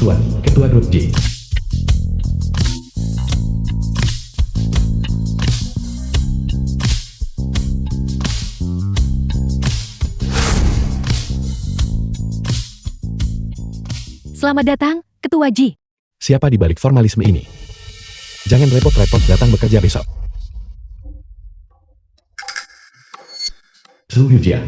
Suan, Ketua Grup J. Selamat datang, Ketua Ji. Siapa di balik formalisme ini? Jangan repot-repot datang bekerja besok. Su Hyujia.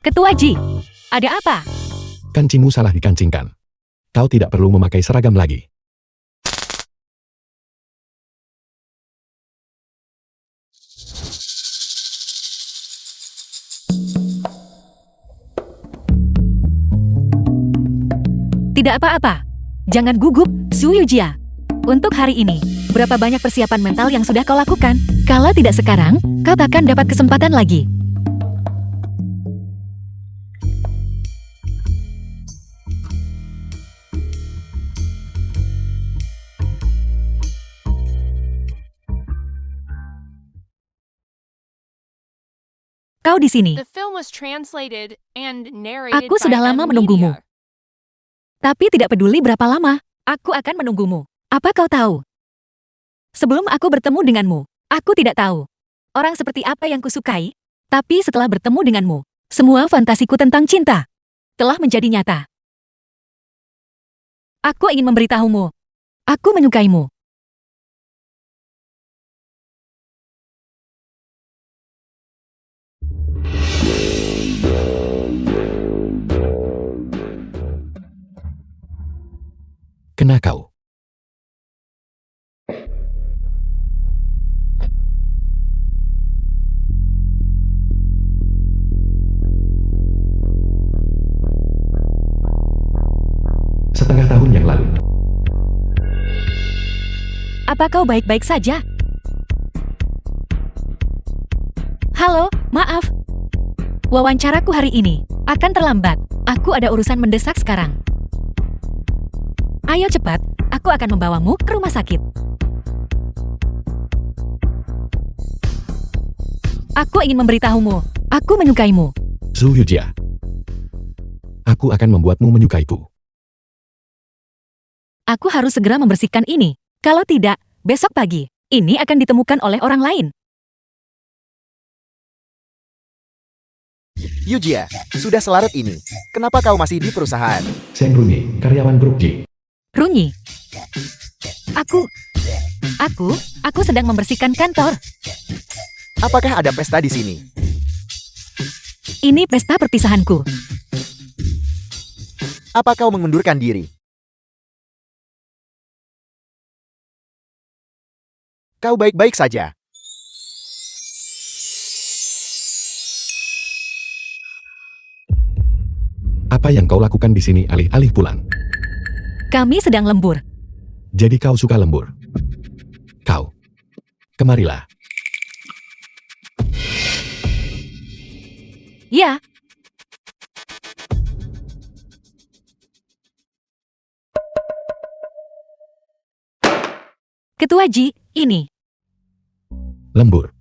Ketua Ji, ada apa? Kancingmu salah dikancingkan. Kau tidak perlu memakai seragam lagi. Tidak apa-apa. Jangan gugup, Su Hyujia. Untuk hari ini, berapa banyak persiapan mental yang sudah kau lakukan? Kalau tidak sekarang, kau takkan dapat kesempatan lagi. Kau di sini. Aku sudah lama menunggumu. Tapi tidak peduli berapa lama, aku akan menunggumu. Apa kau tahu? Sebelum aku bertemu denganmu, aku tidak tahu orang seperti apa yang kusukai. Tapi setelah bertemu denganmu, semua fantasiku tentang cinta telah menjadi nyata. Aku ingin memberitahumu, aku menyukaimu. Kena kau. Setengah tahun yang lalu. Apa kau baik-baik saja? Halo, maaf. Wawancaraku hari ini akan terlambat. Aku ada urusan mendesak sekarang. Ayo cepat, aku akan membawamu ke rumah sakit. Aku ingin memberitahumu, aku menyukaimu. Su Hyujia. Aku akan membuatmu menyukaiku. Aku harus segera membersihkan ini. Kalau tidak, besok pagi, ini akan ditemukan oleh orang lain. Hyujia, sudah selaret ini. Kenapa kau masih di perusahaan? Seng Runi, karyawan Grup J. Runyi. Aku sedang membersihkan kantor. Apakah ada pesta di sini? Ini pesta perpisahanku. Apa kau mengundurkan diri? Kau baik-baik saja. Apa yang kau lakukan di sini alih-alih pulang? Kami sedang lembur. Jadi kau suka lembur? Kau. Kemarilah. Ya. Ketua Ji, ini. Lembur.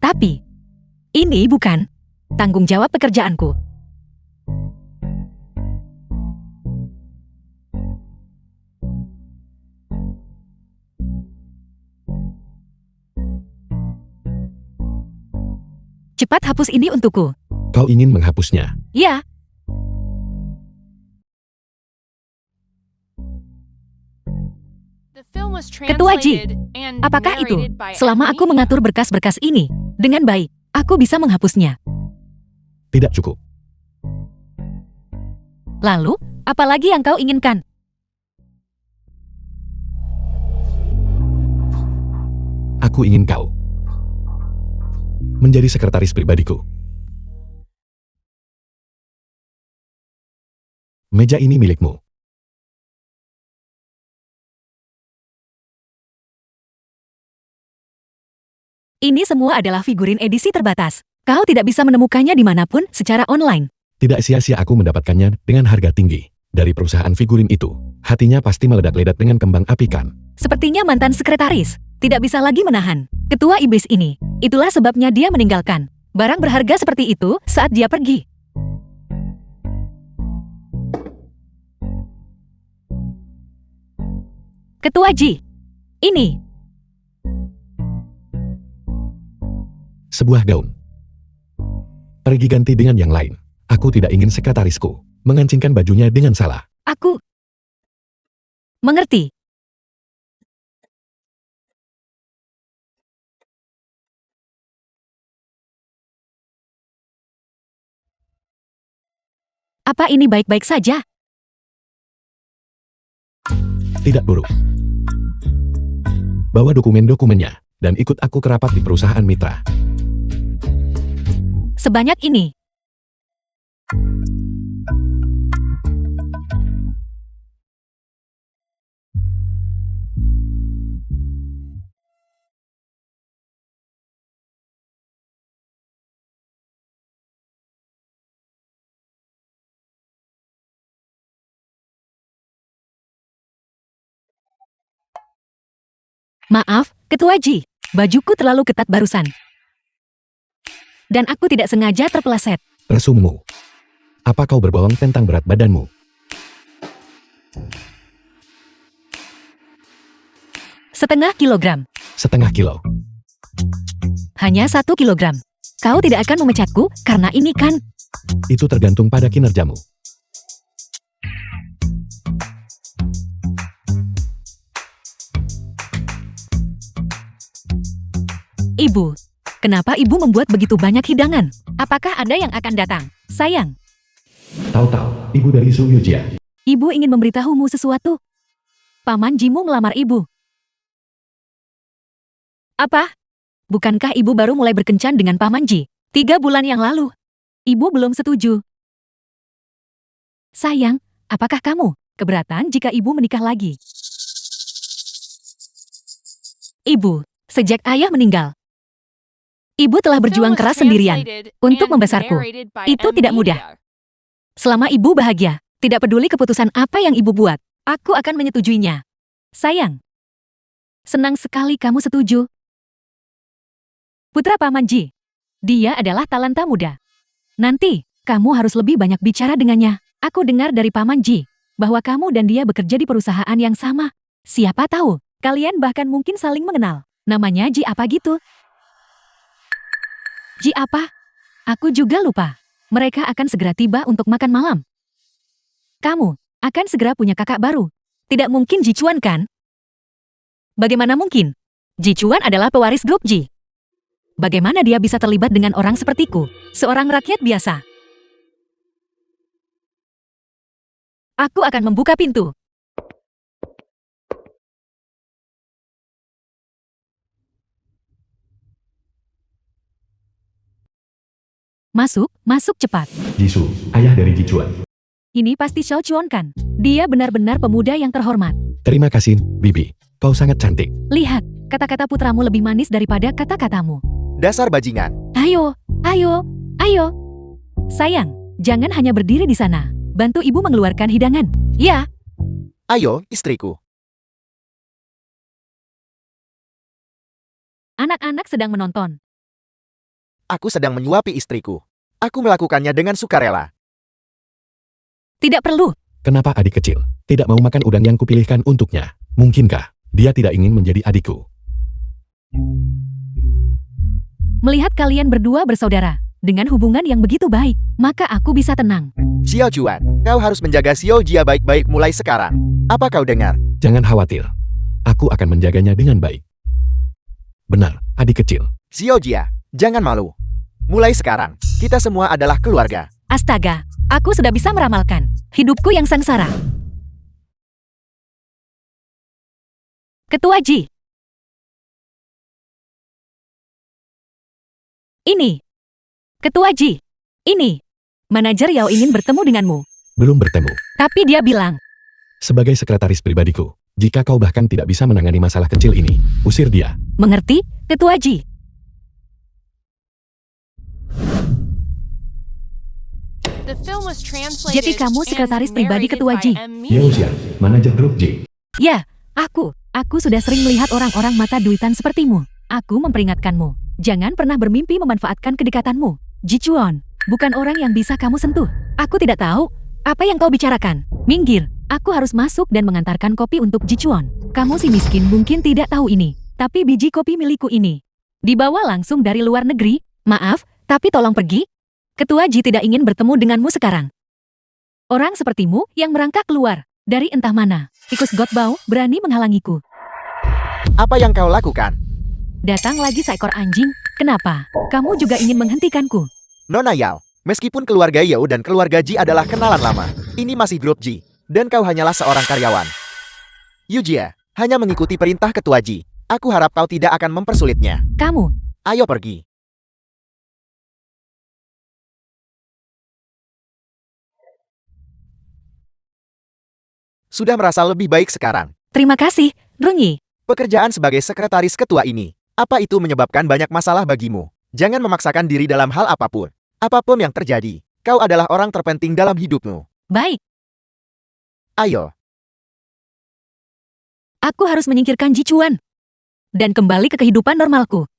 Tapi, ini bukan tanggung jawab pekerjaanku. Cepat hapus ini untukku. Kau ingin menghapusnya? Ya. Ketua Ji, apakah itu? Selama aku mengatur berkas-berkas ini dengan baik, aku bisa menghapusnya. Tidak cukup. Lalu, apa lagi yang kau inginkan? Aku ingin kau menjadi sekretaris pribadiku. Meja ini milikmu. Ini semua adalah figurin edisi terbatas. Kau tidak bisa menemukannya dimanapun secara online. Tidak sia-sia aku mendapatkannya dengan harga tinggi. dari perusahaan figurin itu. Hatinya pasti meledak-ledak dengan kembang api kan? Sepertinya mantan sekretaris tidak bisa lagi menahan ketua iblis ini. Itulah sebabnya dia meninggalkan barang berharga seperti itu saat dia pergi. Ketua Ji, ini Sebuah gaun. Pergi ganti dengan yang lain. Aku tidak ingin sekretarisku mengancingkan bajunya dengan salah. aku mengerti. Apa ini baik-baik saja? Tidak buruk. Bawa dokumen-dokumennya dan ikut aku ke rapat di perusahaan mitra. Sebanyak ini. Maaf, Ketua Ji. Bajuku terlalu ketat barusan. Dan aku tidak sengaja terpeleset. Resummu. Apa kau berbohong tentang berat badanmu? Setengah kilogram. Setengah kilo. Hanya 1 kilogram. Kau tidak akan memecatku karena ini kan. Itu tergantung pada kinerjamu. Ibu, kenapa ibu membuat begitu banyak hidangan? Apakah ada yang akan datang? Sayang, Tahu-tahu, ibu dari Suyujia. ibu ingin memberitahumu sesuatu. Paman Jimu melamar ibu. Apa? Bukankah ibu baru mulai berkencan dengan Paman Ji 3 bulan yang lalu? Ibu belum setuju. Sayang, apakah kamu keberatan jika ibu menikah lagi? Ibu, sejak ayah meninggal, ibu telah berjuang keras sendirian untuk membesarku. Itu tidak mudah. Selama ibu bahagia, tidak peduli keputusan apa yang ibu buat, aku akan menyetujuinya. Sayang, senang sekali kamu setuju. Putra Paman Ji, dia adalah talenta muda. Nanti, kamu harus lebih banyak bicara dengannya. Aku dengar dari Paman Ji, bahwa kamu dan dia bekerja di perusahaan yang sama. Siapa tahu, kalian bahkan mungkin saling mengenal. Namanya Ji apa gitu? Ji apa? Aku juga lupa. Mereka akan segera tiba untuk makan malam. Kamu akan segera punya kakak baru. Tidak mungkin Ji Chuan kan? Bagaimana mungkin? Ji Chuan adalah pewaris grup Ji. Bagaimana dia bisa terlibat dengan orang sepertiku, seorang rakyat biasa? Aku akan membuka pintu. Masuk, masuk cepat. Jisoo, ayah dari Jichuan. Ini pasti Xiao Chuan kan? Dia benar-benar pemuda yang terhormat. Terima kasih, Bibi. Kau sangat cantik. Lihat, kata-kata putramu lebih manis daripada kata-katamu. Dasar bajingan. Ayo, ayo, ayo. Sayang, jangan hanya berdiri di sana. Bantu ibu mengeluarkan hidangan. Ya, Ayo, istriku. anak-anak sedang menonton. Aku sedang menyuapi istriku. Aku melakukannya dengan sukarela. Tidak perlu. Kenapa adik kecil tidak mau makan udang yang kupilihkan untuknya? Mungkinkah dia tidak ingin menjadi adikku? Melihat kalian berdua bersaudara, dengan hubungan yang begitu baik, maka aku bisa tenang. Xiao Juan, kau harus menjaga Xiao Jia baik-baik mulai sekarang. Apa kau dengar? Jangan khawatir. Aku akan menjaganya dengan baik. Benar, adik kecil. Xiao Jia, jangan malu. Mulai sekarang, kita semua adalah keluarga. Astaga, aku sudah bisa meramalkan hidupku yang sengsara. Ketua Ji. Ini. Ketua Ji. Ini. Manajer Yao ingin bertemu denganmu. Belum bertemu. Tapi dia bilang, Sebagai sekretaris pribadiku, jika kau bahkan tidak bisa menangani masalah kecil ini, usir dia. mengerti, Ketua Ji? Jadi kamu sekretaris pribadi Ketua Ji? Yaoxia, manajer grup J. Ya, aku. Aku sudah sering melihat orang-orang mata duitan sepertimu. Aku memperingatkanmu. Jangan pernah bermimpi memanfaatkan kedekatanmu. Ji Chuan, bukan orang yang bisa kamu sentuh. Aku tidak tahu apa yang kau bicarakan. Minggir, aku harus masuk dan mengantarkan kopi untuk Ji Chuan. Kamu si miskin mungkin tidak tahu ini, tapi biji kopi milikku ini dibawa langsung dari luar negeri. Maaf, tapi tolong pergi. Ketua Ji tidak ingin bertemu denganmu sekarang. Orang sepertimu yang merangkak keluar dari entah mana, tikus Godbau berani menghalangiku. Apa yang kau lakukan? Datang lagi seekor anjing. Kenapa? Kamu juga ingin menghentikanku? Nona Yao, meskipun keluarga Yao dan keluarga Ji adalah kenalan lama, ini masih grup Ji, dan kau hanyalah seorang karyawan. Yujia, hanya mengikuti perintah Ketua Ji. Aku harap kau tidak akan mempersulitnya. Kamu, Ayo pergi. Sudah merasa lebih baik sekarang. terima kasih, Runyi. Pekerjaan sebagai sekretaris ketua ini, apa itu menyebabkan banyak masalah bagimu? Jangan memaksakan diri dalam hal apapun. Apapun yang terjadi, kau adalah orang terpenting dalam hidupmu. Baik, Ayo, aku harus menyingkirkan Ji Chuan dan kembali ke kehidupan normalku.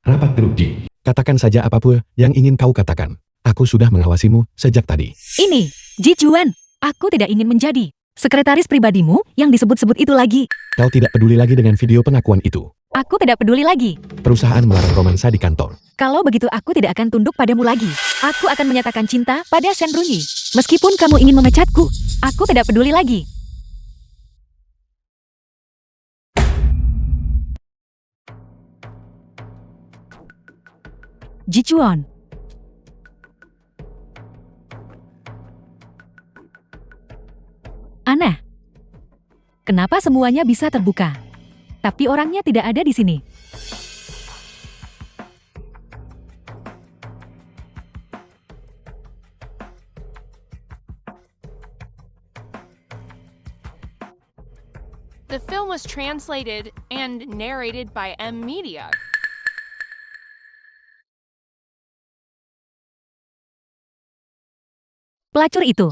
Rapat grup J. Katakan saja apapun yang ingin kau katakan. Aku sudah mengawasimu sejak tadi. Ini, Ji Chuan, aku tidak ingin menjadi sekretaris pribadimu yang disebut-sebut itu lagi. Kau tidak peduli lagi dengan video pengakuan itu. Aku tidak peduli lagi. Perusahaan melarang romansa di kantor. Kalau begitu aku tidak akan tunduk padamu lagi. Aku akan menyatakan cinta pada Shen Runyi. Meskipun kamu ingin memecatku, aku tidak peduli lagi. Ji Chuan. Aneh. Kenapa semuanya bisa terbuka? Tapi orangnya tidak ada di sini. The film was translated and narrated by M Media. Pelacur itu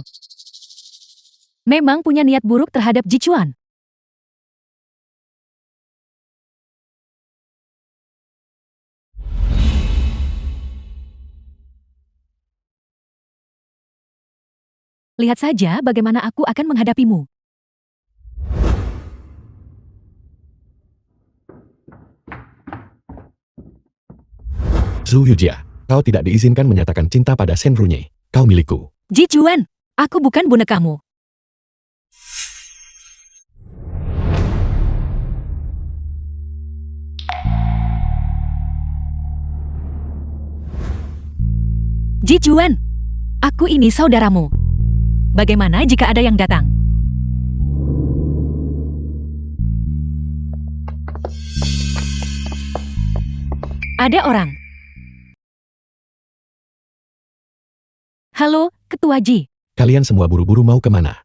memang punya niat buruk terhadap Ji Chuan. Lihat saja bagaimana aku akan menghadapimu. Zhu Yujia, kau tidak diizinkan menyatakan cinta pada Shen Runyi. Kau milikku. Ji Chuan, aku bukan bonekamu. Ji Chuan, aku ini saudaramu. Bagaimana jika ada yang datang? Ada orang. Halo, Ketua Ji. Kalian semua buru-buru mau kemana?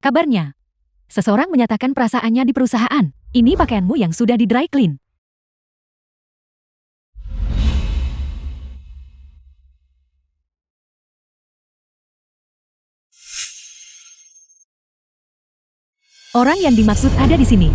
Kabarnya, seseorang menyatakan perasaannya di perusahaan. Ini pakaianmu yang sudah di dry clean. Orang yang dimaksud ada di sini.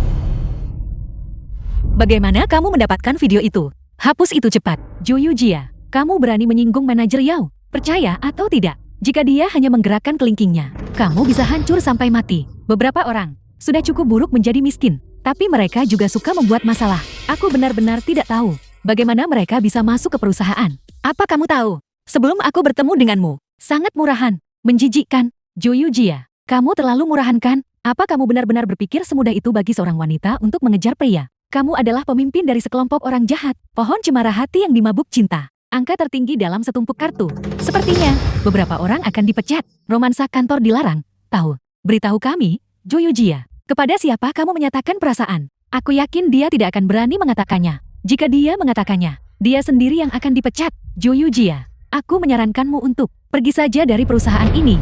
Bagaimana kamu mendapatkan video itu? Hapus itu cepat. Zhu Yujia, kamu berani menyinggung manajer Yao. Percaya atau tidak? Jika dia hanya menggerakkan kelingkingnya, kamu bisa hancur sampai mati. Beberapa orang sudah cukup buruk menjadi miskin, tapi mereka juga suka membuat masalah. Aku benar-benar tidak tahu bagaimana mereka bisa masuk ke perusahaan. Apa kamu tahu? Sebelum aku bertemu denganmu, sangat murahan, menjijikkan. Zhu Yujia, kamu terlalu murahan kan? Apa kamu benar-benar berpikir semudah itu bagi seorang wanita untuk mengejar pria? Kamu adalah pemimpin dari sekelompok orang jahat, pohon cemara hati yang dimabuk cinta. Angka tertinggi dalam setumpuk kartu. Sepertinya, beberapa orang akan dipecat. Romansa kantor dilarang. Tahu, beritahu kami, Zhu Yujia, kepada siapa kamu menyatakan perasaan? Aku yakin dia tidak akan berani mengatakannya. Jika dia mengatakannya, dia sendiri yang akan dipecat. Zhu Yujia, aku menyarankanmu untuk pergi saja dari perusahaan ini.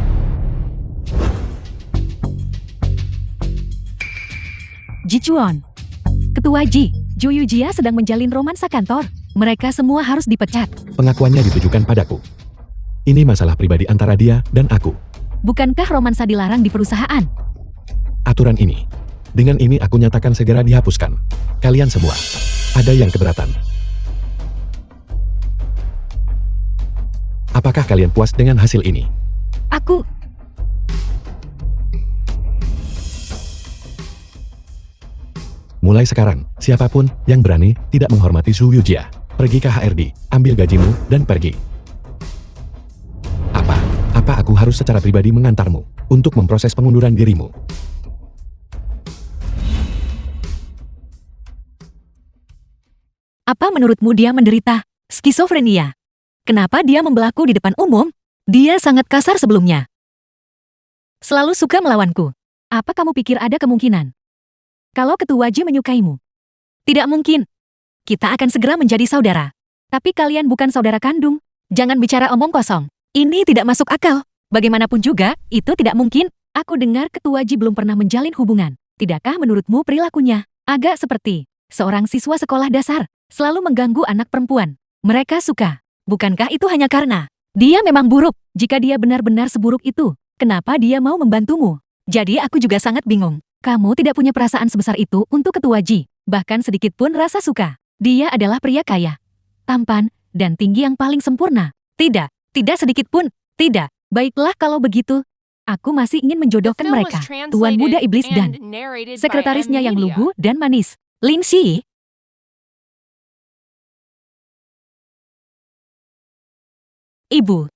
Ji Chuan, Ketua Ji, Zhu Yujia sedang menjalin romansa kantor. Mereka semua harus dipecat. Pengakuannya ditujukan padaku. Ini masalah pribadi antara dia dan aku. Bukankah romansa dilarang di perusahaan? Aturan ini. Dengan ini aku nyatakan segera dihapuskan. Kalian semua. Ada yang keberatan? Apakah kalian puas dengan hasil ini? Aku... Mulai sekarang, siapapun yang berani tidak menghormati Su Yujia, pergi ke HRD, ambil gajimu, dan pergi. Apa aku harus secara pribadi mengantarmu untuk memproses pengunduran dirimu? Apa menurutmu dia menderita skizofrenia? Kenapa dia membelaku di depan umum? Dia sangat kasar sebelumnya. Selalu suka melawanku. Apa kamu pikir ada kemungkinan kalau Ketua Ji menyukaimu? Tidak mungkin. Kita akan segera menjadi saudara. Tapi kalian bukan saudara kandung. Jangan bicara omong kosong. Ini tidak masuk akal. Bagaimanapun juga, itu tidak mungkin. Aku dengar Ketua Ji belum pernah menjalin hubungan. Tidakkah menurutmu perilakunya agak seperti seorang siswa sekolah dasar, selalu mengganggu anak perempuan? Mereka suka. Bukankah itu hanya karena dia memang buruk? Jika dia benar-benar seburuk itu, kenapa dia mau membantumu? Jadi aku juga sangat bingung. Kamu tidak punya perasaan sebesar itu untuk Ketua Ji, bahkan sedikit pun rasa suka. Dia adalah pria kaya, tampan, dan tinggi yang paling sempurna. Tidak sedikit pun. Tidak. Baiklah kalau begitu. Aku masih ingin menjodohkan The film was mereka, Tuan Muda Iblis dan and narrated by sekretarisnya M yang Media. lugu dan manis, Lin Xi. Ibu,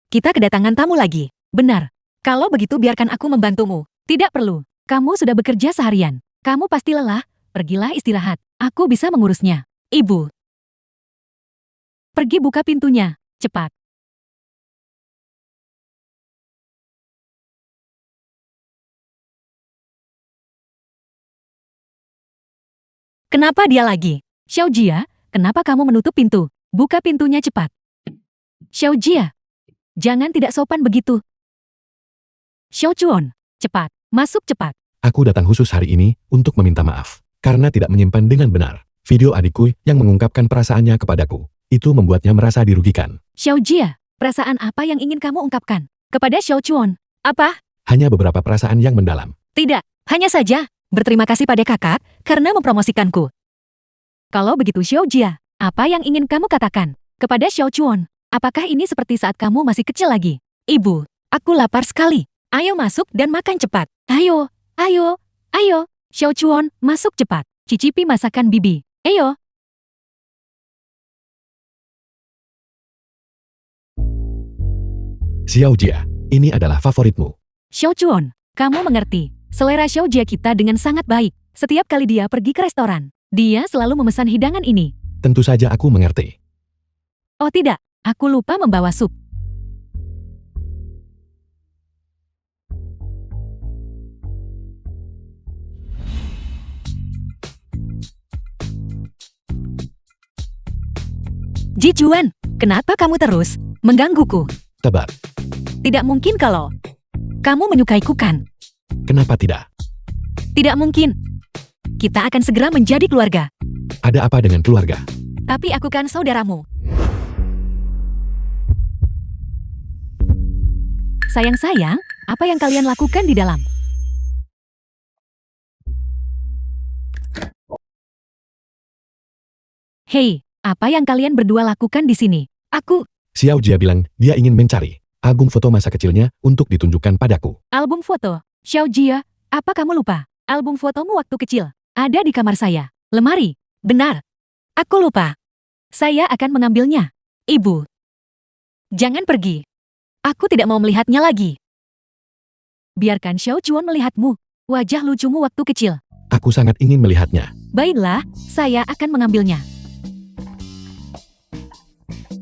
kita kedatangan tamu lagi. Benar. Kalau begitu biarkan aku membantumu. Tidak perlu. Kamu sudah bekerja seharian. Kamu pasti lelah. Pergilah istirahat. Aku bisa mengurusnya. Ibu. Pergi buka pintunya. Cepat. Kenapa dia lagi? Xiao Jia, kenapa kamu menutup pintu? Buka pintunya cepat. Xiao Jia, jangan tidak sopan begitu. Xiao Chuan, cepat, masuk cepat. Aku datang khusus hari ini untuk meminta maaf, karena tidak menyimpan dengan benar video adikku yang mengungkapkan perasaannya kepadaku. Itu membuatnya merasa dirugikan. Xiao Jia, perasaan apa yang ingin kamu ungkapkan kepada Xiao Chuan? Apa? Hanya beberapa perasaan yang mendalam. Tidak, hanya saja berterima kasih pada kakak karena mempromosikanku. Kalau begitu Xiao Jia, apa yang ingin kamu katakan kepada Xiao Chuan? Apakah ini seperti saat kamu masih kecil lagi? Ibu, aku lapar sekali. Ayo masuk dan makan cepat. Ayo. Xiao Chuan, masuk cepat. Cicipi masakan bibi. Ayo. Xiao Jia, ini adalah favoritmu. Xiao Chuan, kamu mengerti. Selera Xiao Jia kita dengan sangat baik. Setiap kali dia pergi ke restoran, dia selalu memesan hidangan ini. Tentu saja aku mengerti. Oh tidak, aku lupa membawa sup. Ji Juan, kenapa kamu terus menggangguku? Tebak, Tidak mungkin kalau kamu menyukaiku kan? kenapa tidak? Tidak mungkin. Kita akan segera menjadi keluarga. Ada apa dengan keluarga? Tapi aku kan saudaramu. Sayang-sayang, apa yang kalian lakukan di dalam? Hei, apa yang kalian berdua lakukan di sini? Aku, Xiao Jia bilang dia ingin mencari album foto masa kecilnya untuk ditunjukkan padaku. album foto. Xiao Jia, apa kamu lupa? Album fotomu waktu kecil ada di kamar saya. Lemari. Benar. Aku lupa. Saya akan mengambilnya. Ibu. Jangan pergi. Aku tidak mau melihatnya lagi. Biarkan Xiao Chuan melihatmu. Wajah lucumu waktu kecil. Aku sangat ingin melihatnya. Baiklah, saya akan mengambilnya.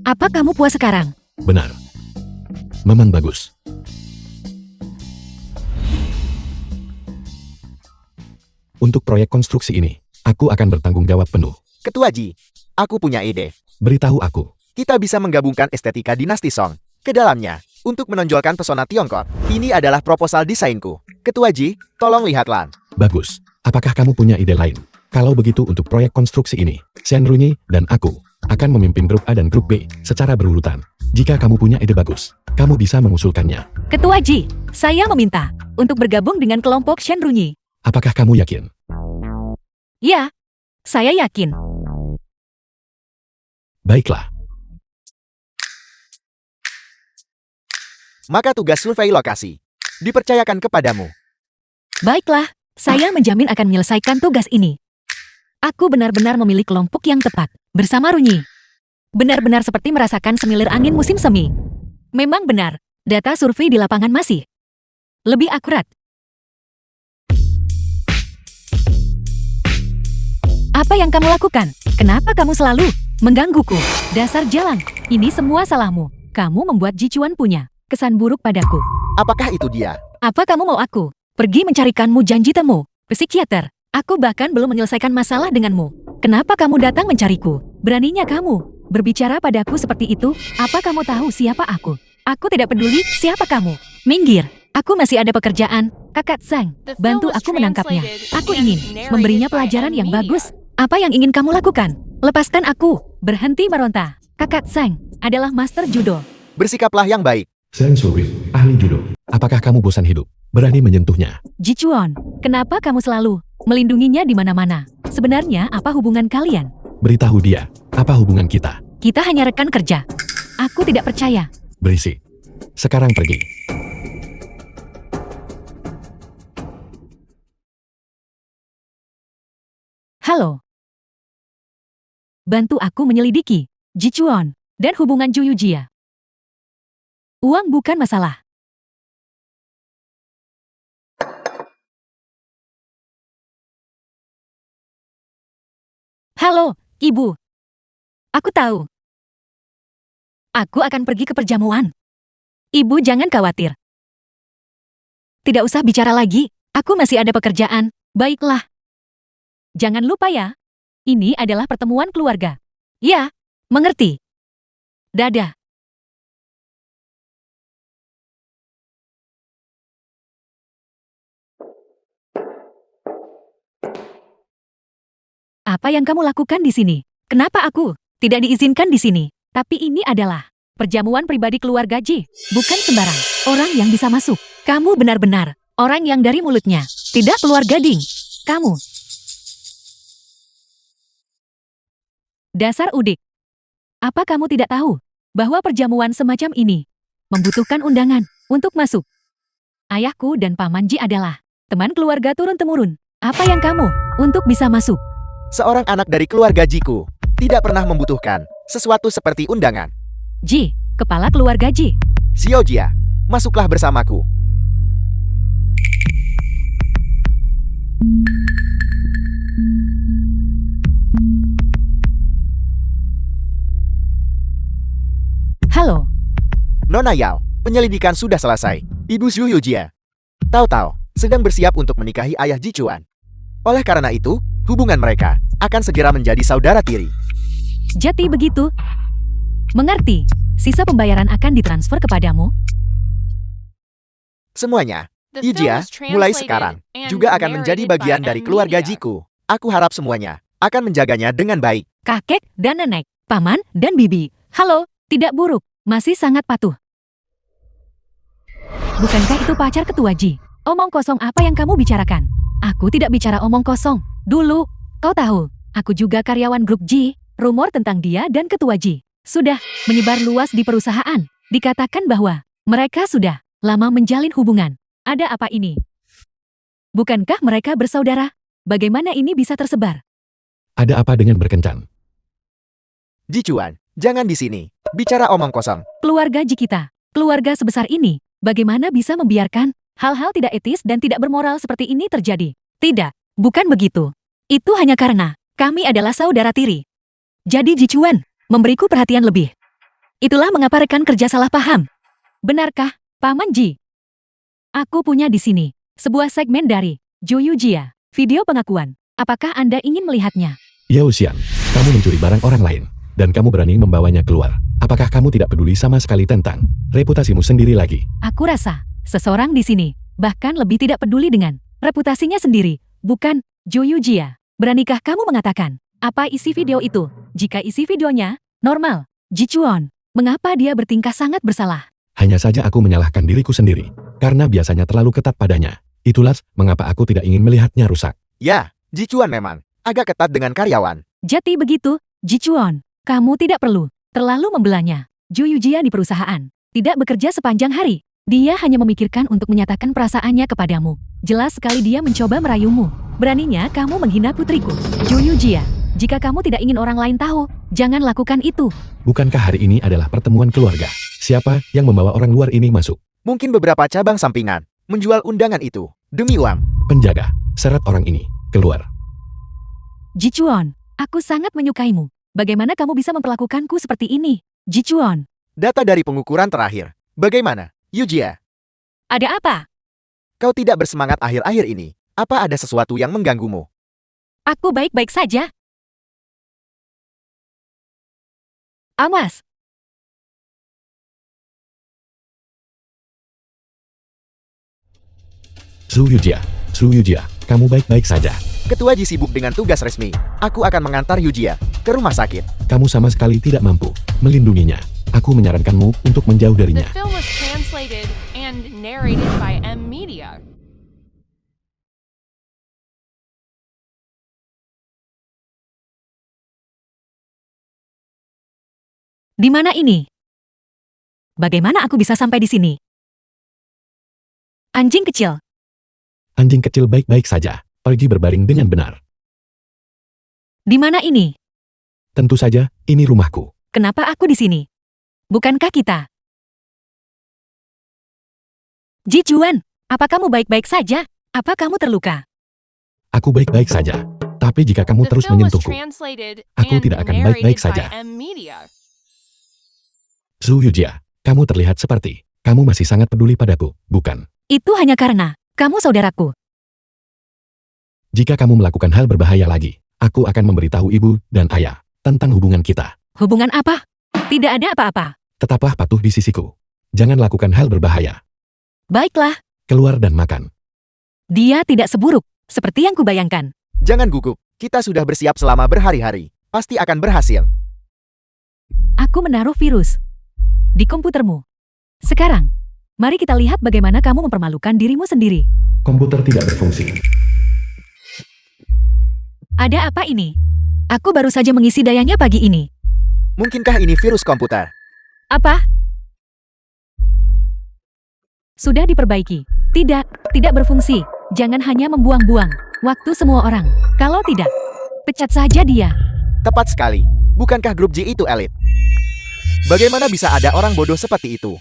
Apa kamu puas sekarang? Benar. Memang bagus. Untuk proyek konstruksi ini, aku akan bertanggung jawab penuh. Ketua Ji, aku punya ide. Beritahu aku. Kita bisa menggabungkan estetika dinasti Song ke dalamnya untuk menonjolkan pesona Tiongkok. Ini adalah proposal desainku. Ketua Ji, tolong lihatlah. Bagus. Apakah kamu punya ide lain? Kalau begitu untuk proyek konstruksi ini, Shen Runyi dan aku akan memimpin grup A dan grup B secara berurutan. Jika kamu punya ide bagus, kamu bisa mengusulkannya. Ketua Ji, saya meminta untuk bergabung dengan kelompok Shenrunyi. Apakah kamu yakin? Ya, saya yakin. Baiklah. Maka tugas survei lokasi dipercayakan kepadamu. Baiklah, saya menjamin akan menyelesaikan tugas ini. Aku benar-benar memilih kelompok yang tepat, bersama Runyi. Benar-benar seperti merasakan semilir angin musim semi. Memang benar, data survei di lapangan masih lebih akurat. Apa yang kamu lakukan? Kenapa kamu selalu menggangguku? Dasar jalang, ini semua salahmu. Kamu membuat Jichuan punya kesan buruk padaku. Apakah itu dia? Apa kamu mau aku pergi mencarikanmu janji temu, psikiater? Aku bahkan belum menyelesaikan masalah denganmu. Kenapa kamu datang mencariku? Beraninya kamu berbicara padaku seperti itu? Apa kamu tahu siapa aku? Aku tidak peduli siapa kamu. Minggir, aku masih ada pekerjaan. Kakak Sang, bantu aku menangkapnya. Aku ingin memberinya pelajaran yang bagus. Apa yang ingin kamu lakukan? Lepaskan aku. Berhenti meronta. Kakak Sang adalah master judo. Bersikaplah yang baik. Zhang Shuri, ahli judo. Apakah kamu bosan hidup? Berani menyentuhnya? Jichuan, kenapa kamu selalu melindunginya di mana-mana? Sebenarnya apa hubungan kalian? Beritahu dia, apa hubungan kita? Kita hanya rekan kerja. Aku tidak percaya. Berisik. Sekarang pergi. Halo. Bantu aku menyelidiki Jichuan dan hubungan Juyujia. Uang bukan masalah. Halo, Ibu. Aku tahu. Aku akan pergi ke perjamuan. Ibu jangan khawatir. Tidak usah bicara lagi, aku masih ada pekerjaan. Baiklah. Jangan lupa ya, ini adalah pertemuan keluarga. Ya, mengerti. Dadah. Apa yang kamu lakukan di sini? Kenapa aku tidak diizinkan di sini? Tapi ini adalah perjamuan pribadi keluarga Ji, bukan sembarang orang yang bisa masuk. Kamu benar-benar orang yang dari mulutnya tidak keluar gading. Kamu. Dasar udik. Apa kamu tidak tahu bahwa perjamuan semacam ini membutuhkan undangan untuk masuk? Ayahku dan Paman Ji adalah teman keluarga turun-temurun. Apa yang kamu untuk bisa masuk? Seorang anak dari keluarga Jiku tidak pernah membutuhkan sesuatu seperti undangan. Ji, kepala keluarga Ji. Xiaojia, masuklah bersamaku. Halo. Nona Yao, penyelidikan sudah selesai. Ibu Xiaojia, Tao sedang bersiap untuk menikahi ayah Jichuan. Oleh karena itu, hubungan mereka akan segera menjadi saudara tiri. Jadi begitu? Mengerti. Sisa pembayaran akan ditransfer kepadamu? Semuanya, The film Ijia, was mulai translated sekarang, and juga akan menjadi narrated bagian by dari M. keluarga Media. Jiku. Aku harap semuanya akan menjaganya dengan baik. Kakek dan nenek, paman dan bibi. Halo, tidak buruk, masih sangat patuh. Bukankah itu pacar ketua Ji? Omong kosong apa yang kamu bicarakan? Aku tidak bicara omong kosong. Dulu, kau tahu, aku juga karyawan grup Ji. Rumor tentang dia dan ketua Ji sudah menyebar luas di perusahaan. Dikatakan bahwa mereka sudah lama menjalin hubungan. Ada apa ini? Bukankah mereka bersaudara? Bagaimana ini bisa tersebar? Ada apa dengan berkencan? Jichuan, jangan di sini. Bicara omong kosong. Keluarga Ji kita, keluarga sebesar ini, bagaimana bisa membiarkan hal-hal tidak etis dan tidak bermoral seperti ini terjadi? Tidak, bukan begitu. Itu hanya karena kami adalah saudara tiri. Jadi Jichuan memberiku perhatian lebih. Itulah mengapa rekan kerja salah paham. Benarkah, Paman Ji? Aku punya di sini sebuah segmen dari Juyujia, video pengakuan. Apakah Anda ingin melihatnya? Yao Xian, kamu mencuri barang orang lain, dan kamu berani membawanya keluar. Apakah kamu tidak peduli sama sekali tentang reputasimu sendiri lagi? Aku rasa seseorang di sini bahkan lebih tidak peduli dengan reputasinya sendiri, bukan Juyujia. Beranikah kamu mengatakan apa isi video itu? Jika isi videonya normal, Jichuan Mengapa dia bertingkah sangat bersalah? Hanya saja aku menyalahkan diriku sendiri, karena biasanya terlalu ketat padanya. Itulah mengapa aku tidak ingin melihatnya rusak. Ya, Ji Chuan memang agak ketat dengan karyawan. Jadi begitu, Ji Chuan. Kamu tidak perlu terlalu membelanya. Ju Yujia di perusahaan tidak bekerja sepanjang hari. Dia hanya memikirkan untuk menyatakan perasaannya kepadamu. Jelas sekali dia mencoba merayumu. Beraninya kamu menghina putriku. Ju Yujia, jika kamu tidak ingin orang lain tahu, jangan lakukan itu. Bukankah hari ini adalah pertemuan keluarga? Siapa yang membawa orang luar ini masuk? Mungkin beberapa cabang sampingan menjual undangan itu demi uang. Penjaga, seret orang ini keluar. Ji Chuan, aku sangat menyukaimu. Bagaimana kamu bisa memperlakukanku seperti ini? Ji Chuan, Data dari pengukuran terakhir. Bagaimana, Yujia? ada apa? Kau tidak bersemangat akhir-akhir ini. Apa ada sesuatu yang mengganggumu? Aku baik-baik saja. Awas. Su Yujia, kamu baik-baik saja. Ketua Ji sibuk dengan tugas resmi. Aku akan mengantar Yujia ke rumah sakit. Kamu sama sekali tidak mampu melindunginya. Aku menyarankanmu untuk menjauh The darinya. film was translated and narrated by M Media. Di mana ini? Bagaimana aku bisa sampai di sini? Anjing kecil, Anjing kecil baik-baik saja, pergi berbaring dengan benar. di mana ini? Tentu saja, ini rumahku. Kenapa aku di sini? Bukankah kita? Ji Chuan, apa kamu baik-baik saja? Apa kamu terluka? Aku baik-baik saja. Tapi jika kamu The terus film was menyentuhku, translated aku and tidak akan narrated baik-baik by saja. M Media. Su Yujia, kamu terlihat seperti kamu masih sangat peduli padaku, bukan? Itu hanya karena kamu saudaraku. Jika kamu melakukan hal berbahaya lagi, aku akan memberitahu ibu dan ayah tentang hubungan kita. Hubungan apa? Tidak ada apa-apa. Tetaplah patuh di sisiku. Jangan lakukan hal berbahaya. Baiklah, Keluar dan makan. dia tidak seburuk seperti yang kubayangkan. Jangan gugup. Kita sudah bersiap selama berhari-hari. Pasti akan berhasil. Aku menaruh virus di komputermu. Sekarang, mari kita lihat bagaimana kamu mempermalukan dirimu sendiri. Komputer tidak berfungsi. Ada apa ini? Aku baru saja mengisi dayanya pagi ini. Mungkinkah ini virus komputer? Apa? Sudah diperbaiki. Tidak berfungsi. Jangan hanya membuang-buang waktu semua orang. Kalau tidak, pecat saja dia. Tepat sekali. Bukankah grup J itu elit? Bagaimana bisa ada orang bodoh seperti itu?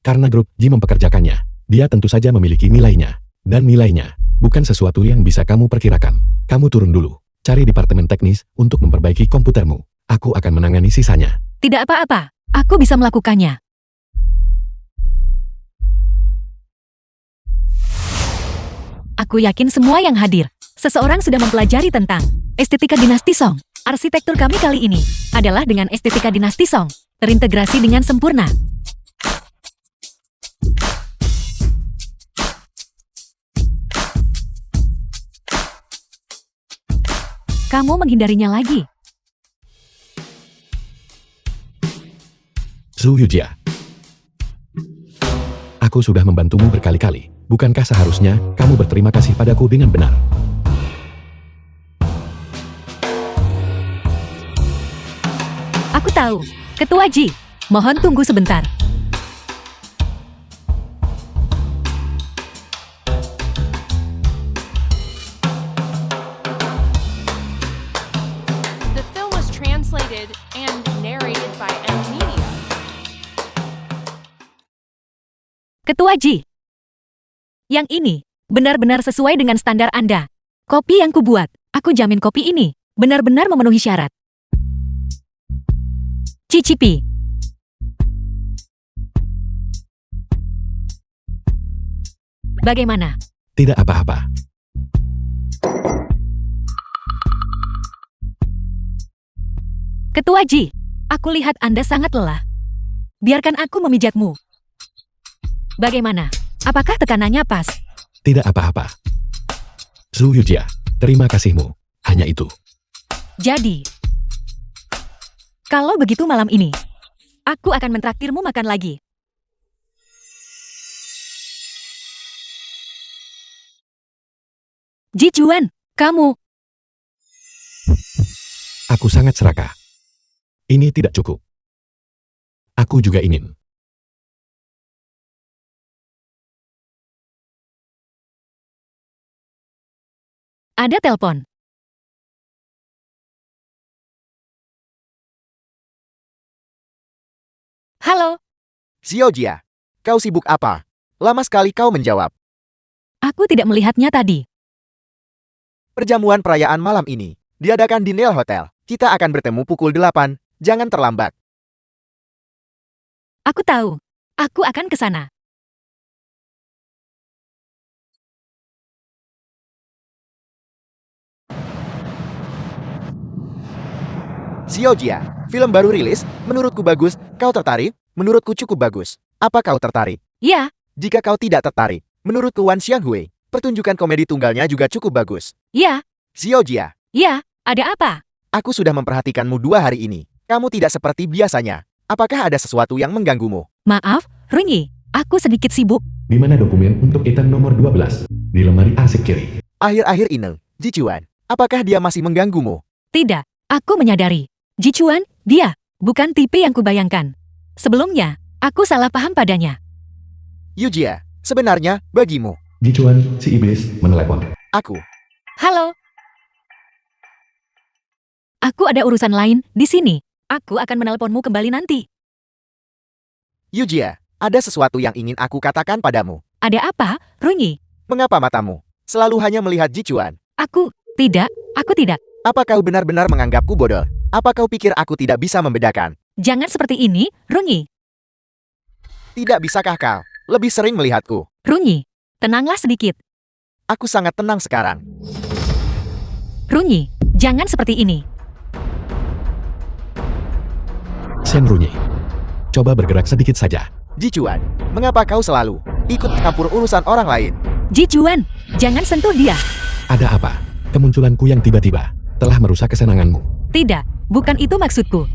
Karena grup J mempekerjakannya, dia tentu saja memiliki nilainya. Dan nilainya bukan sesuatu yang bisa kamu perkirakan. Kamu turun dulu, cari departemen teknis untuk memperbaiki komputermu. Aku akan menangani sisanya. Tidak apa-apa. Aku bisa melakukannya. Aku yakin semua yang hadir, seseorang sudah mempelajari tentang estetika dinasti Song. Arsitektur kami kali ini adalah dengan estetika dinasti Song, terintegrasi dengan sempurna. Kamu menghindarinya lagi. Su Yujia, aku sudah membantumu berkali-kali. Bukankah seharusnya kamu berterima kasih padaku dengan benar? Aku tahu. Ketua Ji, mohon tunggu sebentar. The film was translated and narrated by M Media. Ketua Ji, yang ini benar-benar sesuai dengan standar Anda. Kopi yang kubuat, aku jamin kopi ini benar-benar memenuhi syarat. Cicipi. Bagaimana? Tidak apa-apa. Ketua Ji, aku lihat Anda sangat lelah. Biarkan aku memijatmu. Bagaimana? Apakah tekanannya pas? Tidak apa-apa. Su Yujia, terima kasihmu. Hanya itu. Jadi, Kalau begitu malam ini, aku akan mentraktirmu makan lagi. Ji Chuan, kamu. Aku sangat serakah. Ini tidak cukup. Aku juga ingin. Ada telepon. Halo, Xiao Jia, kau sibuk apa? Lama sekali kau menjawab. aku tidak melihatnya tadi. Perjamuan perayaan malam ini diadakan di Neil Hotel. Kita akan bertemu pukul 8. Jangan terlambat. Aku tahu. Aku akan ke sana. Xiao Jia, film baru rilis. Menurutku bagus. Kau tertarik? Menurutku cukup bagus. Apa kau tertarik? Ya, Jika kau tidak tertarik, menurutku Wan Xianghui, pertunjukan komedi tunggalnya juga cukup bagus. ya, Xiao Jia, ya, ada apa? aku sudah memperhatikanmu 2 hari ini. Kamu tidak seperti biasanya. Apakah ada sesuatu yang mengganggumu? Maaf, Runyi, aku sedikit sibuk. Di mana dokumen untuk item nomor 12? Di lemari arsip kiri. Akhir-akhir ini, Ji Chuan, apakah dia masih mengganggumu? Tidak, aku menyadari. Ji Chuan, dia, bukan tipe yang kubayangkan. Sebelumnya, aku salah paham padanya. Yu Jia, sebenarnya, bagimu, Ji Chuan, si iblis, menelepon. aku. Halo. Aku ada urusan lain di sini. Aku akan menelponmu kembali nanti. Yu Jia, ada sesuatu yang ingin aku katakan padamu. Ada apa, Runyi? Mengapa matamu selalu hanya melihat Ji Chuan? Aku tidak. Apa kau benar-benar menganggapku bodoh? Apa kau pikir aku tidak bisa membedakan? Jangan seperti ini, Runyi. Tidak bisakah kau lebih sering melihatku? Runyi, tenanglah sedikit. Aku sangat tenang sekarang. Runyi, jangan seperti ini. Shen Runyi. Coba bergerak sedikit saja. Ji Chuan, mengapa kau selalu ikut campur urusan orang lain? Ji Chuan, jangan sentuh dia. Ada apa? Kemunculanku yang tiba-tiba telah merusak kesenanganmu. Tidak, bukan itu maksudku.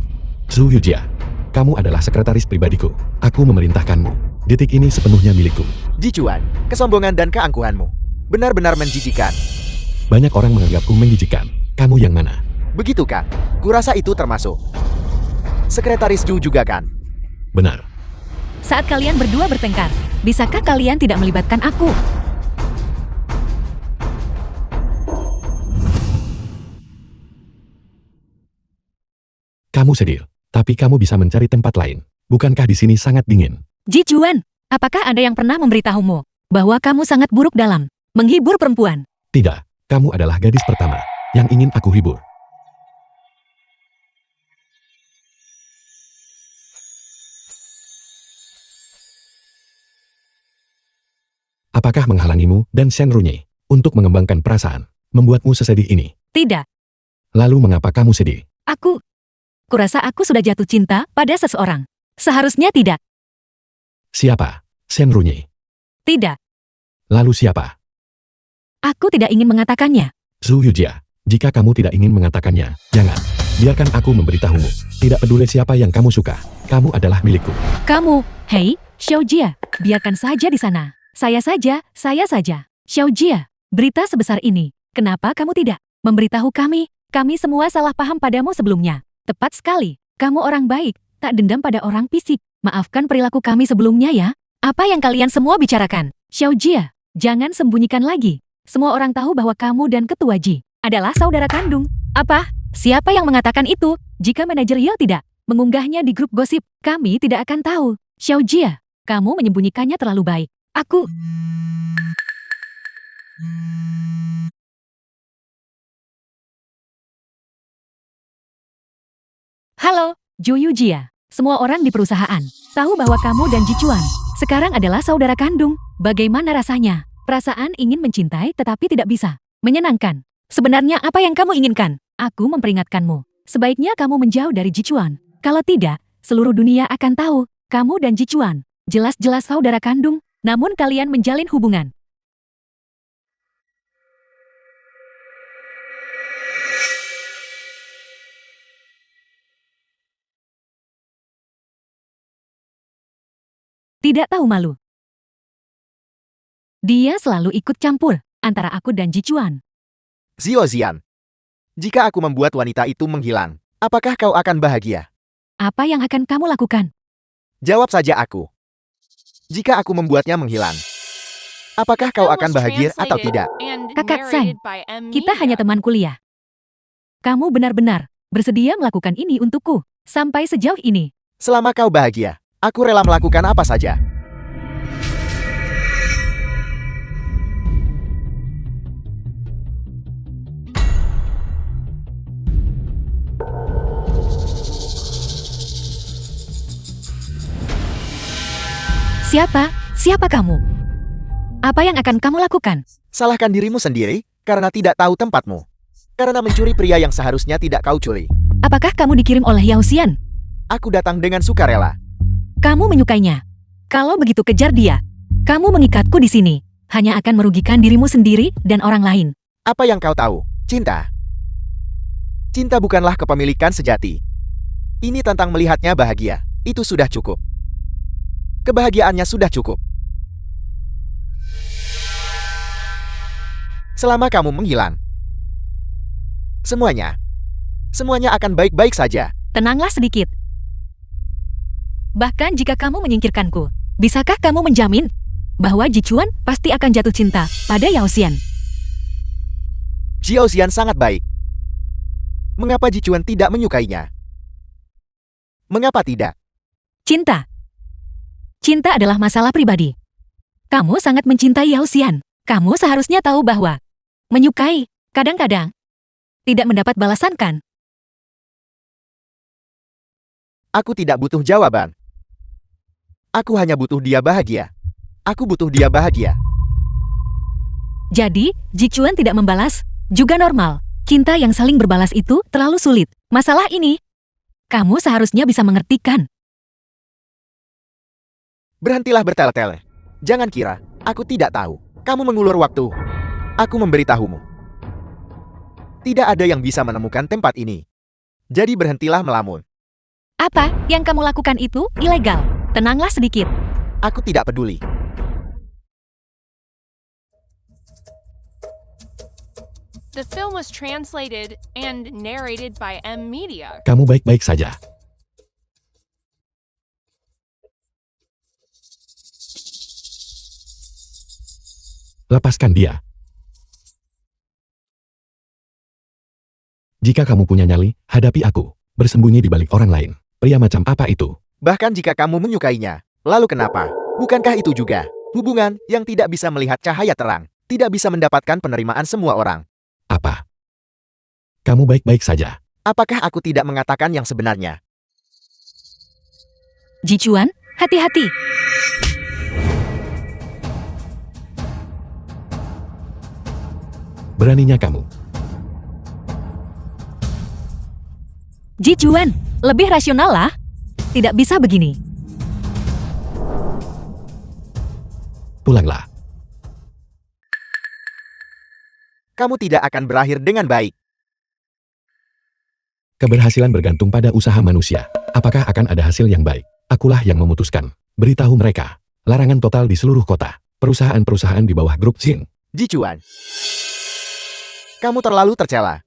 Zhu Yujia, kamu adalah sekretaris pribadiku. Aku memerintahkanmu. Detik ini sepenuhnya milikku. Ji Chuan, kesombongan dan keangkuhanmu benar-benar menjijikan. Banyak orang menganggapku menjijikan. Kamu yang mana? Begitu kan? Kurasa itu termasuk Sekretaris Zhu juga kan? Benar. Saat kalian berdua bertengkar, bisakah kalian tidak melibatkan aku? Kamu sedih, tapi kamu bisa mencari tempat lain. Bukankah di sini sangat dingin? Ji Chuan, apakah ada yang pernah memberitahumu bahwa kamu sangat buruk dalam menghibur perempuan? Tidak, kamu adalah gadis pertama yang ingin aku hibur. Apakah menghalangimu dan Shen Runyi untuk mengembangkan perasaan, membuatmu sesedih ini? Tidak, Lalu mengapa kamu sedih? kurasa aku sudah jatuh cinta pada seseorang. Seharusnya tidak. Siapa? Shen Runyi. Tidak, Lalu siapa? aku tidak ingin mengatakannya. Zhu Yujia. Jika kamu tidak ingin mengatakannya, jangan. Biarkan aku memberitahumu. Tidak peduli siapa yang kamu suka, kamu adalah milikku. Kamu, hei, Xiao Jia, biarkan saja di sana. Saya saja. Xiao Jia, berita sebesar ini, kenapa kamu tidak memberitahu kami? Kami semua salah paham padamu sebelumnya. Tepat sekali, kamu orang baik, tak dendam pada orang fisik. Maafkan perilaku kami sebelumnya ya. Apa yang kalian semua bicarakan? Xiao Jia, jangan sembunyikan lagi. Semua orang tahu bahwa kamu dan Ketua Ji adalah saudara kandung. Apa? Siapa yang mengatakan itu? Jika manajer Yeo tidak mengunggahnya di grup gosip, kami tidak akan tahu. Xiao Jia, kamu menyembunyikannya terlalu baik. Aku... Halo, Zhu Yujia. Semua orang di perusahaan tahu bahwa kamu dan Ji Chuan sekarang adalah saudara kandung. Bagaimana rasanya? Perasaan ingin mencintai tetapi tidak bisa. Menyenangkan. Sebenarnya apa yang kamu inginkan? Aku memperingatkanmu. Sebaiknya kamu menjauh dari Ji Chuan. Kalau tidak, seluruh dunia akan tahu kamu dan Ji Chuan jelas-jelas saudara kandung, namun kalian menjalin hubungan. Tidak tahu malu. Dia selalu ikut campur antara aku dan Jichuan. Xiaoxian, jika aku membuat wanita itu menghilang, apakah kau akan bahagia? Apa yang akan kamu lakukan? Jawab saja aku. Jika aku membuatnya menghilang, apakah kau Film akan was bahagia atau translated tidak? and Kakak Sang, narrated by M. Kita Media. hanya teman kuliah. Kamu benar-benar bersedia melakukan ini untukku sampai sejauh ini. Selama kau bahagia, aku rela melakukan apa saja. Siapa kamu? Apa yang akan kamu lakukan? Salahkan dirimu sendiri karena tidak tahu tempatmu. Karena mencuri pria yang seharusnya tidak kau curi. Apakah kamu dikirim oleh Yao Xian? Aku datang dengan sukarela. Kamu menyukainya. Kalau begitu kejar dia. Kamu mengikatku di sini. Hanya akan merugikan dirimu sendiri dan orang lain. Apa yang kau tahu? Cinta. Cinta bukanlah kepemilikan sejati. Ini tentang melihatnya bahagia. Itu sudah cukup. Kebahagiaannya sudah cukup. Selama kamu menghilang, semuanya akan baik-baik saja. Tenanglah sedikit. Bahkan jika kamu menyingkirkanku, bisakah kamu menjamin bahwa Jichuan pasti akan jatuh cinta pada Yao Xian? Xiaoxian sangat baik. Mengapa Jichuan tidak menyukainya? Mengapa tidak? Cinta. Cinta adalah masalah pribadi. Kamu sangat mencintai Yao Xian. Kamu seharusnya tahu bahwa menyukai, kadang-kadang, tidak mendapat balasan kan? Aku tidak butuh jawaban. Aku hanya butuh dia bahagia. Aku butuh dia bahagia. Jadi, Jichuan tidak membalas, juga normal. Cinta yang saling berbalas itu terlalu sulit. Masalah ini, kamu seharusnya bisa mengertikan. Berhentilah bertele-tele. Jangan kira, aku tidak tahu. Kamu mengulur waktu. Aku memberitahumu. Tidak ada yang bisa menemukan tempat ini. Jadi berhentilah melamun. Apa yang kamu lakukan itu ilegal. Tenanglah sedikit. Aku tidak peduli. The film was translated and narrated by M. Media. Kamu baik-baik saja. Lepaskan dia. Jika kamu punya nyali, hadapi aku. Bersembunyi di balik orang lain. Pria macam apa itu? Bahkan jika kamu menyukainya, lalu kenapa? Bukankah itu juga hubungan yang tidak bisa melihat cahaya terang, tidak bisa mendapatkan penerimaan semua orang? Apa? Kamu baik-baik saja. Apakah aku tidak mengatakan yang sebenarnya? Jichuan, hati-hati. Beraninya kamu. Jichuan, lebih rasional lah. Tidak bisa begini. Pulanglah. Kamu tidak akan berakhir dengan baik. Keberhasilan bergantung pada usaha manusia. Apakah akan ada hasil yang baik? Akulah yang memutuskan. Beritahu mereka. Larangan total di seluruh kota. Perusahaan-perusahaan di bawah grup Jing. Jichuan, kamu terlalu tercela.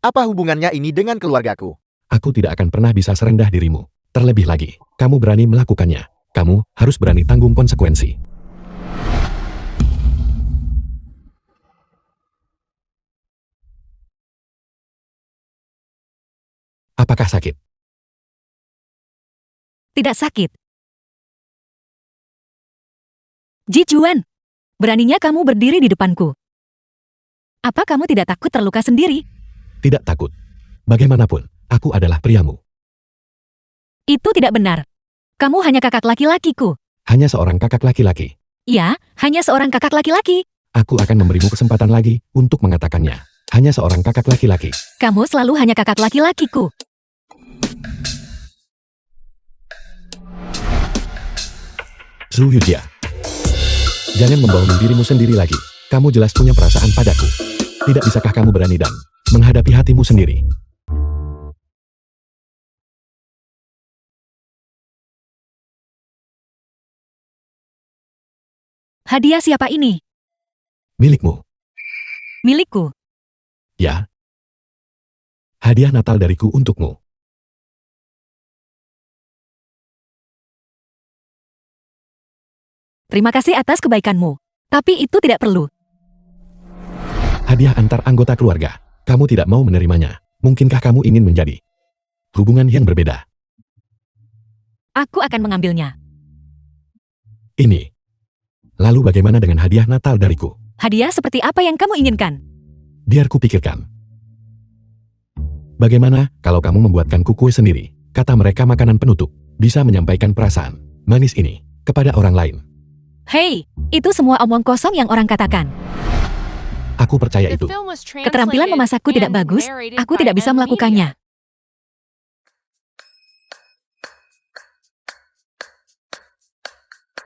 Apa hubungannya ini dengan keluargaku? Aku tidak akan pernah bisa serendah dirimu. Terlebih lagi, kamu berani melakukannya. Kamu harus berani tanggung konsekuensi. Apakah sakit? Tidak sakit. Jichuan, beraninya kamu berdiri di depanku. Apa kamu tidak takut terluka sendiri? Tidak takut. Bagaimanapun, aku adalah priamu. Itu tidak benar. Kamu hanya kakak laki-lakiku. Hanya seorang kakak laki-laki. Ya, hanya seorang kakak laki-laki. Aku akan memberimu kesempatan lagi untuk mengatakannya. Hanya seorang kakak laki-laki. Kamu selalu hanya kakak laki-lakiku. Zhu Yujia. Jangan membawa dirimu sendiri lagi. Kamu jelas punya perasaan padaku. Tidak bisakah kamu berani dan menghadapi hatimu sendiri? Hadiah siapa ini? Milikmu. Milikku. Ya. Hadiah Natal dariku untukmu. Terima kasih atas kebaikanmu. Tapi itu tidak perlu. Hadiah antar anggota keluarga. Kamu tidak mau menerimanya. Mungkinkah kamu ingin menjadi hubungan yang berbeda? Aku akan mengambilnya. Ini. Lalu bagaimana dengan hadiah Natal dariku? Hadiah seperti apa yang kamu inginkan? Biar ku pikirkan. Bagaimana kalau kamu membuatkanku kue sendiri? Kata mereka makanan penutup. Bisa menyampaikan perasaan manis ini kepada orang lain. Hei, itu semua omong kosong yang orang katakan. Aku percaya The itu. film was Keterampilan translated memasakku tidak and bagus, narrated aku by tidak bisa M. melakukannya. Media.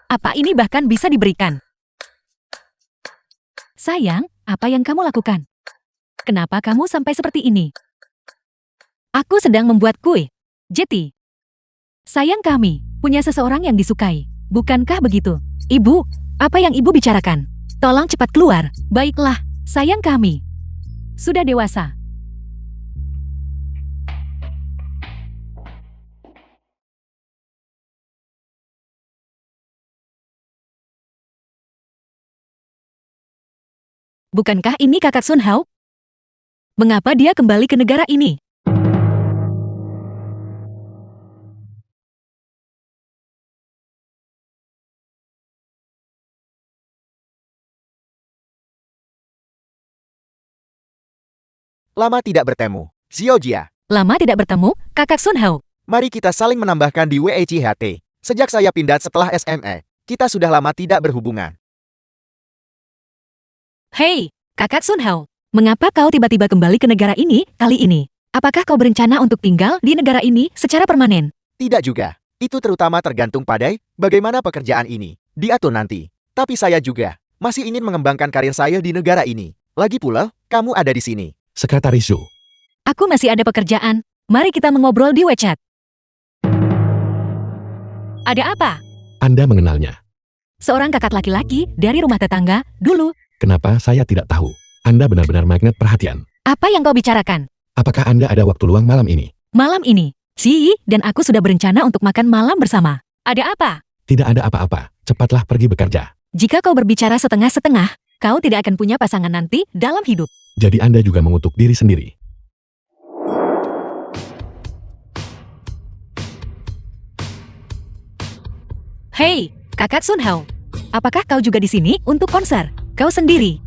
Apa ini bahkan bisa diberikan? Sayang, apa yang kamu lakukan? Kenapa kamu sampai seperti ini? Aku sedang membuat kue. Jetty. Sayang kami, punya seseorang yang disukai. Bukankah begitu? Ibu, apa yang ibu bicarakan? Tolong cepat keluar. Baiklah, sayang kami. Sudah dewasa. Bukankah ini kakak Sun Hao? Mengapa dia kembali ke negara ini? Lama tidak bertemu. Xiaojia, Lama tidak bertemu, kakak Sun Hao. mari kita saling menambahkan di WECHT. Sejak saya pindah setelah SME, kita sudah lama tidak berhubungan. Hei, kakak Sun Hao. Mengapa kau tiba-tiba kembali ke negara ini kali ini? Apakah kau berencana untuk tinggal di negara ini secara permanen? Tidak juga. Itu terutama tergantung pada bagaimana pekerjaan ini diatur nanti. Tapi saya juga masih ingin mengembangkan karir saya di negara ini. Lagi pula, kamu ada di sini. Sekretaris Zhu. Aku masih ada pekerjaan. Mari kita mengobrol di WeChat. Ada apa? Anda mengenalnya. Seorang kakak laki-laki dari rumah tetangga dulu. Kenapa saya tidak tahu? Anda benar-benar magnet perhatian. Apa yang kau bicarakan? Apakah Anda ada waktu luang malam ini? Malam ini, Si dan aku sudah berencana untuk makan malam bersama. Ada apa? Tidak ada apa-apa. Cepatlah pergi bekerja. Jika kau berbicara setengah-setengah, kau tidak akan punya pasangan nanti dalam hidup. Jadi Anda juga mengutuk diri sendiri. Hei, kakak Sun Hao. Apakah kau juga di sini untuk konser? Kau sendiri.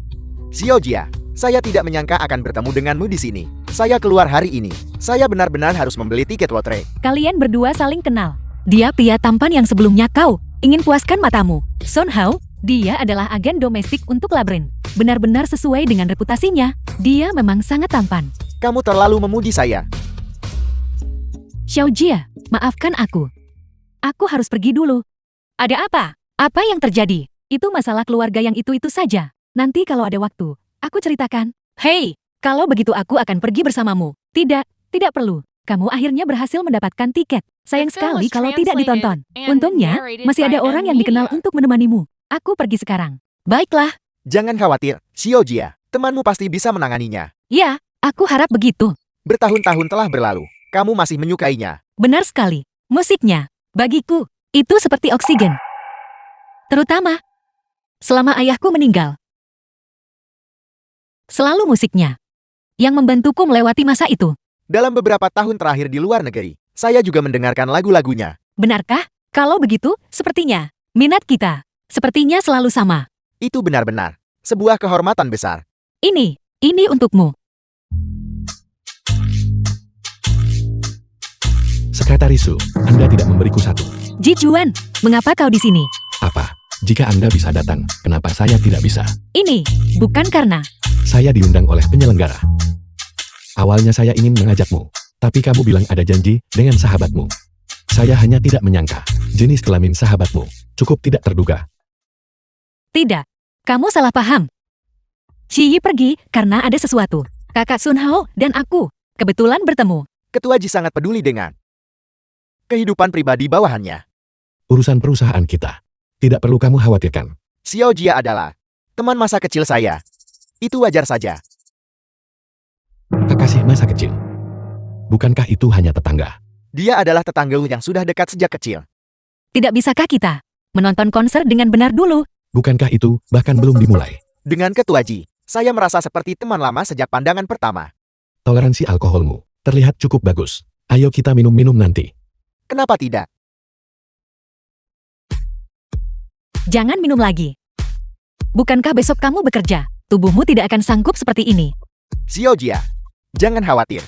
Xiaojia, saya tidak menyangka akan bertemu denganmu di sini. Saya keluar hari ini. Saya benar-benar harus membeli tiket lotre. Kalian berdua saling kenal. Dia pria tampan yang sebelumnya kau ingin puaskan matamu. Sun Hao, dia adalah agen domestik untuk Labyrinth. Benar-benar sesuai dengan reputasinya. Dia memang sangat tampan. Kamu terlalu memuji saya. Xiaojia, maafkan aku. Aku harus pergi dulu. Ada apa? Apa yang terjadi? Itu masalah keluarga yang itu-itu saja. Nanti kalau ada waktu, aku ceritakan. Hei, kalau begitu aku akan pergi bersamamu. Tidak, tidak perlu. Kamu akhirnya berhasil mendapatkan tiket. Sayang sekali kalau tidak ditonton. Untungnya, masih ada orang yang dikenal untuk menemanimu. Aku pergi sekarang. Baiklah. Jangan khawatir, Xiaojia. Temanmu pasti bisa menanganinya. Ya, aku harap begitu. Bertahun-tahun telah berlalu. Kamu masih menyukainya. Benar sekali. Musiknya, bagiku, itu seperti oksigen. Terutama, selama ayahku meninggal. Selalu musiknya yang membantuku melewati masa itu. Dalam beberapa tahun terakhir di luar negeri, saya juga mendengarkan lagu-lagunya. Benarkah? Kalau begitu, sepertinya minat kita sepertinya selalu sama. Itu benar-benar sebuah kehormatan besar. Ini untukmu. Sekretaris Zhu, Anda tidak memberiku satu. Ji Juan, mengapa kau di sini? Apa? Jika Anda bisa datang, kenapa saya tidak bisa? Ini bukan karena Saya diundang oleh penyelenggara. Awalnya saya ingin mengajakmu, tapi kamu bilang ada janji dengan sahabatmu. Saya hanya tidak menyangka, jenis kelamin sahabatmu cukup tidak terduga. tidak. Kamu salah paham. Xi Yi pergi karena ada sesuatu. Kakak Sun Hao dan aku kebetulan bertemu. Ketua Ji sangat peduli dengan kehidupan pribadi bawahannya. Urusan perusahaan kita. Tidak perlu kamu khawatirkan. Xiao Jia adalah teman masa kecil saya. Itu wajar saja. Kekasih masa kecil. Bukankah itu hanya tetangga? Dia adalah tetanggamu yang sudah dekat sejak kecil. Tidak bisakah kita menonton konser dengan benar dulu? Bukankah itu bahkan belum dimulai? Dengan Ketua Ji, saya merasa seperti teman lama sejak pandangan pertama. Toleransi alkoholmu terlihat cukup bagus. Ayo kita minum-minum nanti. Kenapa tidak? Jangan minum lagi. Bukankah besok kamu bekerja? Tubuhmu tidak akan sanggup seperti ini. Xiao Jia, jangan khawatir.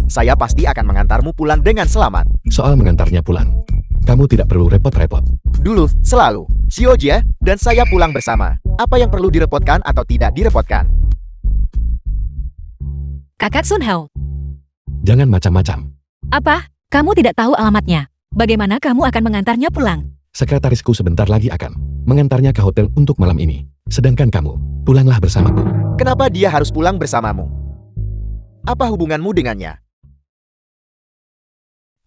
Saya pasti akan mengantarmu pulang dengan selamat. Soal mengantarnya pulang, kamu tidak perlu repot-repot. Dulu, selalu. Xiao Jia dan saya pulang bersama. Apa yang perlu direpotkan atau tidak direpotkan? Kakak Sun Hao, Jangan macam-macam. apa? Kamu tidak tahu alamatnya. Bagaimana kamu akan mengantarnya pulang? Sekretarisku sebentar lagi akan mengantarnya ke hotel untuk malam ini. Sedangkan kamu, pulanglah bersamaku. Kenapa dia harus pulang bersamamu? Apa hubunganmu dengannya?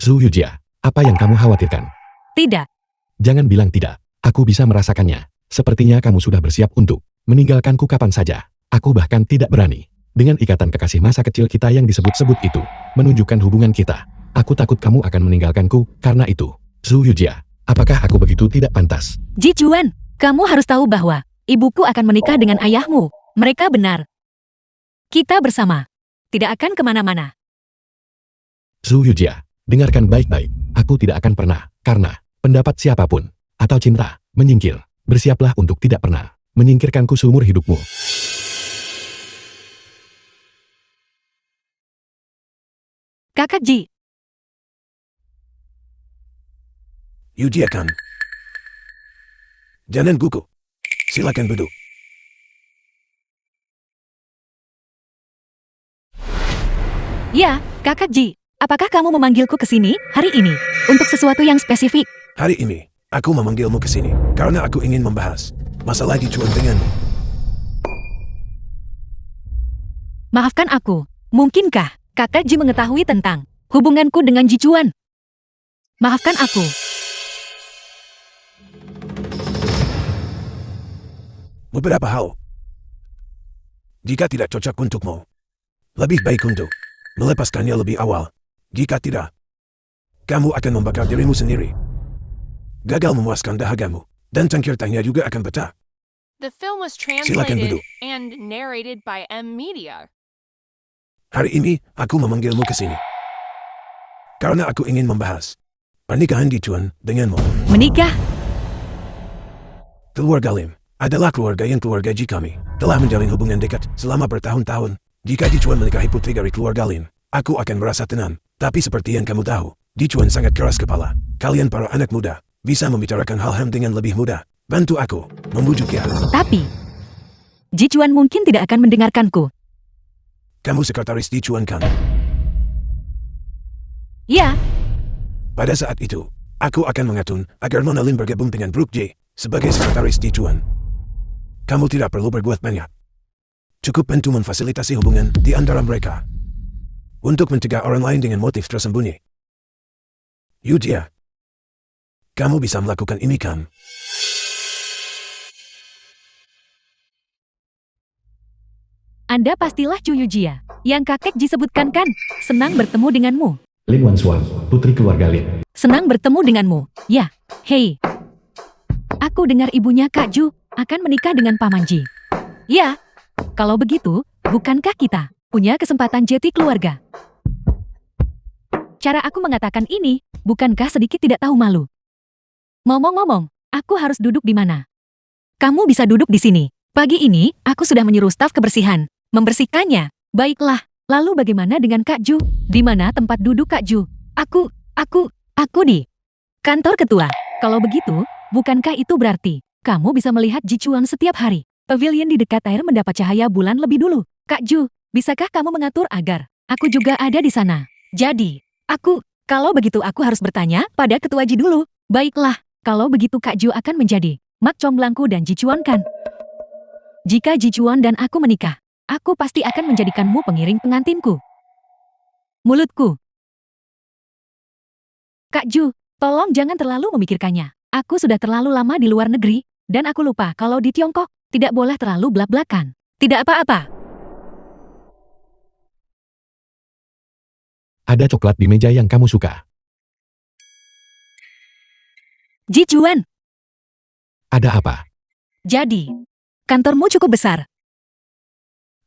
Zhu Yujia, apa yang kamu khawatirkan? Tidak. Jangan bilang tidak. Aku bisa merasakannya. Sepertinya kamu sudah bersiap untuk meninggalkanku kapan saja. Aku bahkan tidak berani. Dengan ikatan kekasih masa kecil kita yang disebut-sebut itu, menunjukkan hubungan kita. Aku takut kamu akan meninggalkanku karena itu. Zhu Yujia, apakah aku begitu tidak pantas? Ji Chuan, kamu harus tahu bahwa ibuku akan menikah dengan ayahmu. Mereka benar. Kita bersama. Tidak akan kemana-mana. Zhu Yujia, dengarkan baik-baik. Aku tidak akan pernah, karena pendapat siapapun, atau cinta, menyingkir. Bersiaplah untuk tidak pernah menyingkirkanku seumur hidupmu. Kakak Ji, Yujia kan? Jangan gugup. Silakan duduk. ya, Kakak Ji. Apakah kamu memanggilku ke sini hari ini untuk sesuatu yang spesifik? Hari ini, aku memanggilmu ke sini karena aku ingin membahas masalah Ji Chuan denganmu. Maafkan aku. Mungkinkah Kakak Ji mengetahui tentang hubunganku dengan Ji Chuan? Maafkan aku. Beberapa hal. Jika tidak cocok untukmu, lebih baik untuk melepaskannya lebih awal. Jika tidak, kamu akan membakar dirimu sendiri. Gagal memuaskan dahagamu, dan cangkir-tangnya juga akan pecah. The film was Silakan translated duduk. and narrated by M Media. Hari ini, aku memanggilmu ke sini. Karena aku ingin membahas pernikahan Ji Chuan denganmu. Menikah? Keluarga Lim adalah keluarga Ji kami. Telah menjalin hubungan dekat selama bertahun-tahun. Jika Ji Chuan menikahi putri dari keluarga Lim, aku akan merasa tenang. Tapi seperti yang kamu tahu, Ji Chuan sangat keras kepala. Kalian para anak muda bisa membicarakan hal-hal dengan lebih mudah. Bantu aku membujuknya. Tapi, Ji Chuan mungkin tidak akan mendengarkanku. Kamu sekretaris Ji Chuan kan? Ya, Pada saat itu, aku akan mengatur agar Nona Lim bergabung dengan Brook J sebagai sekretaris Ji Chuan. Kamu tidak perlu berbuat banyak. Cukup bantu memfasilitasi hubungan di antara mereka. Untuk mencegah orang lain dengan motif tersembunyi. Yujia, kamu bisa melakukan ini kan? Anda pastilah Chu Yujia, yang kakek Ji sebutkan kan? Senang bertemu denganmu. Lin Wansuan, putri keluarga Lin. Senang bertemu denganmu. Ya, hei. Aku dengar ibunya Kak Ju akan menikah dengan Paman Ji. Ya, kalau begitu, bukankah kita punya kesempatan jeti keluarga? Cara aku mengatakan ini, bukankah sedikit tidak tahu malu? Ngomong-ngomong, aku harus duduk di mana? Kamu bisa duduk di sini. Pagi ini, aku sudah menyuruh staf kebersihan membersihkannya. Baiklah, lalu bagaimana dengan Kak Ju? Di mana tempat duduk Kak Ju? Aku di kantor ketua. Kalau begitu, bukankah itu berarti kamu bisa melihat Ji Chuan setiap hari? Pavilion di dekat air mendapat cahaya bulan lebih dulu. Kak Ju, bisakah kamu mengatur agar aku juga ada di sana? Jadi, kalau begitu aku harus bertanya pada ketua Ji dulu. Baiklah, kalau begitu Kak Ju akan menjadi mak comblangku dan Ji Chuan kan? Jika Ji Chuan dan aku menikah, aku pasti akan menjadikanmu pengiring pengantinku. Mulutku. Kak Ju, tolong jangan terlalu memikirkannya. Aku sudah terlalu lama di luar negeri. Dan aku lupa kalau di Tiongkok, tidak boleh terlalu blak-blakan. Tidak apa-apa. Ada coklat di meja yang kamu suka. Ji Chuan, Ada apa? jadi, kantormu cukup besar.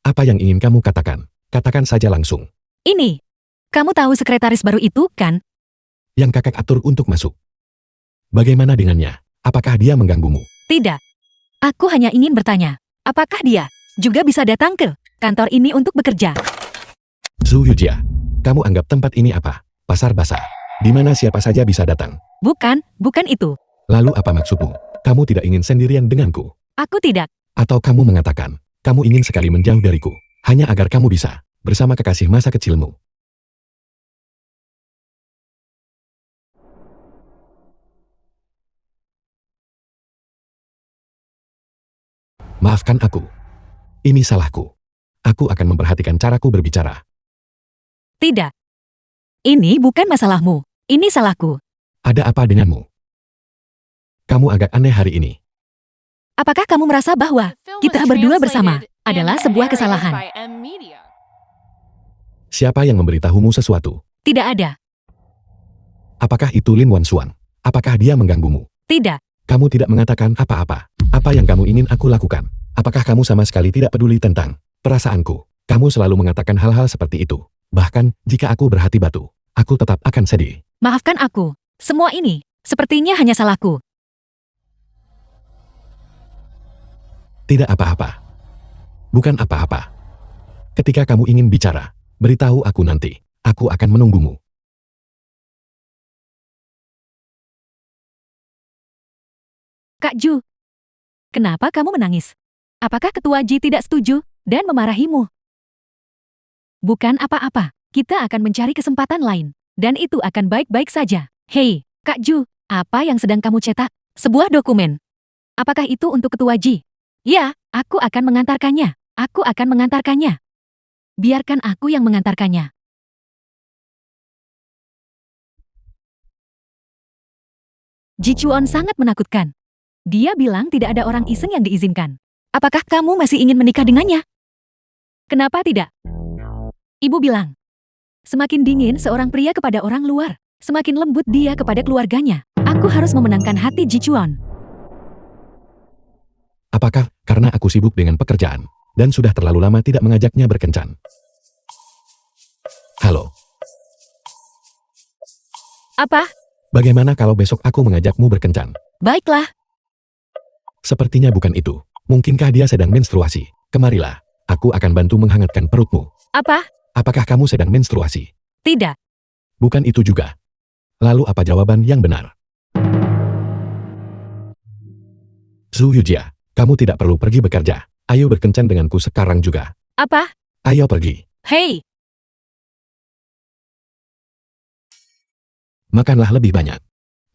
Apa yang ingin kamu katakan? Katakan saja langsung. Ini, kamu tahu sekretaris baru itu, kan? Yang kakak atur untuk masuk. Bagaimana dengannya? Apakah dia mengganggumu? Tidak. Aku hanya ingin bertanya, apakah dia juga bisa datang ke kantor ini untuk bekerja? Zhu Yujia, kamu anggap tempat ini apa? Pasar basah. Di mana siapa saja bisa datang. Bukan itu. Lalu apa maksudmu? Kamu tidak ingin sendirian denganku? Aku tidak. Atau kamu mengatakan, kamu ingin sekali menjauh dariku, hanya agar kamu bisa bersama kekasih masa kecilmu? Maafkan aku. Ini salahku. Aku akan memperhatikan caraku berbicara. Tidak. Ini bukan masalahmu. Ini salahku. Ada apa denganmu? Kamu agak aneh hari ini. Apakah kamu merasa bahwa The film kita was berdua bersama translated adalah and sebuah narrated kesalahan? by M Media. Siapa yang memberitahumu sesuatu? Tidak ada. Apakah itu Lin Wansuan? Apakah dia mengganggumu? Tidak. Kamu tidak mengatakan apa-apa. Apa yang kamu ingin aku lakukan? Apakah kamu sama sekali tidak peduli tentang perasaanku? Kamu selalu mengatakan hal-hal seperti itu. Bahkan, jika aku berhati batu, aku tetap akan sedih. Maafkan aku. Semua ini sepertinya hanya salahku. Tidak apa-apa. Bukan apa-apa. Ketika kamu ingin bicara, beritahu aku nanti. Aku akan menunggumu. Kak Ju, kenapa kamu menangis? Apakah Ketua Ji tidak setuju dan memarahimu? Bukan apa-apa. Kita akan mencari kesempatan lain. Dan itu akan baik-baik saja. Hei, Kak Ju, apa yang sedang kamu cetak? Sebuah dokumen. Apakah itu untuk Ketua Ji? Ya, aku akan mengantarkannya. Aku akan mengantarkannya. Biarkan aku yang mengantarkannya. Ji Chuan sangat menakutkan. Dia bilang tidak ada orang iseng yang diizinkan. Apakah kamu masih ingin menikah dengannya? Kenapa tidak? Ibu bilang, semakin dingin seorang pria kepada orang luar, semakin lembut dia kepada keluarganya. Aku harus memenangkan hati Ji Chuan. Apakah karena aku sibuk dengan pekerjaan dan sudah terlalu lama tidak mengajaknya berkencan? Halo, Apa? bagaimana kalau besok aku mengajakmu berkencan? Baiklah. Sepertinya bukan itu. Mungkinkah dia sedang menstruasi? Kemarilah, aku akan bantu menghangatkan perutmu. Apa? Apakah kamu sedang menstruasi? Tidak. Bukan itu juga. Lalu apa jawaban yang benar? Zhu Yujia, kamu tidak perlu pergi bekerja. Ayo berkencan denganku sekarang juga. Apa? Ayo pergi. Hei, Makanlah lebih banyak.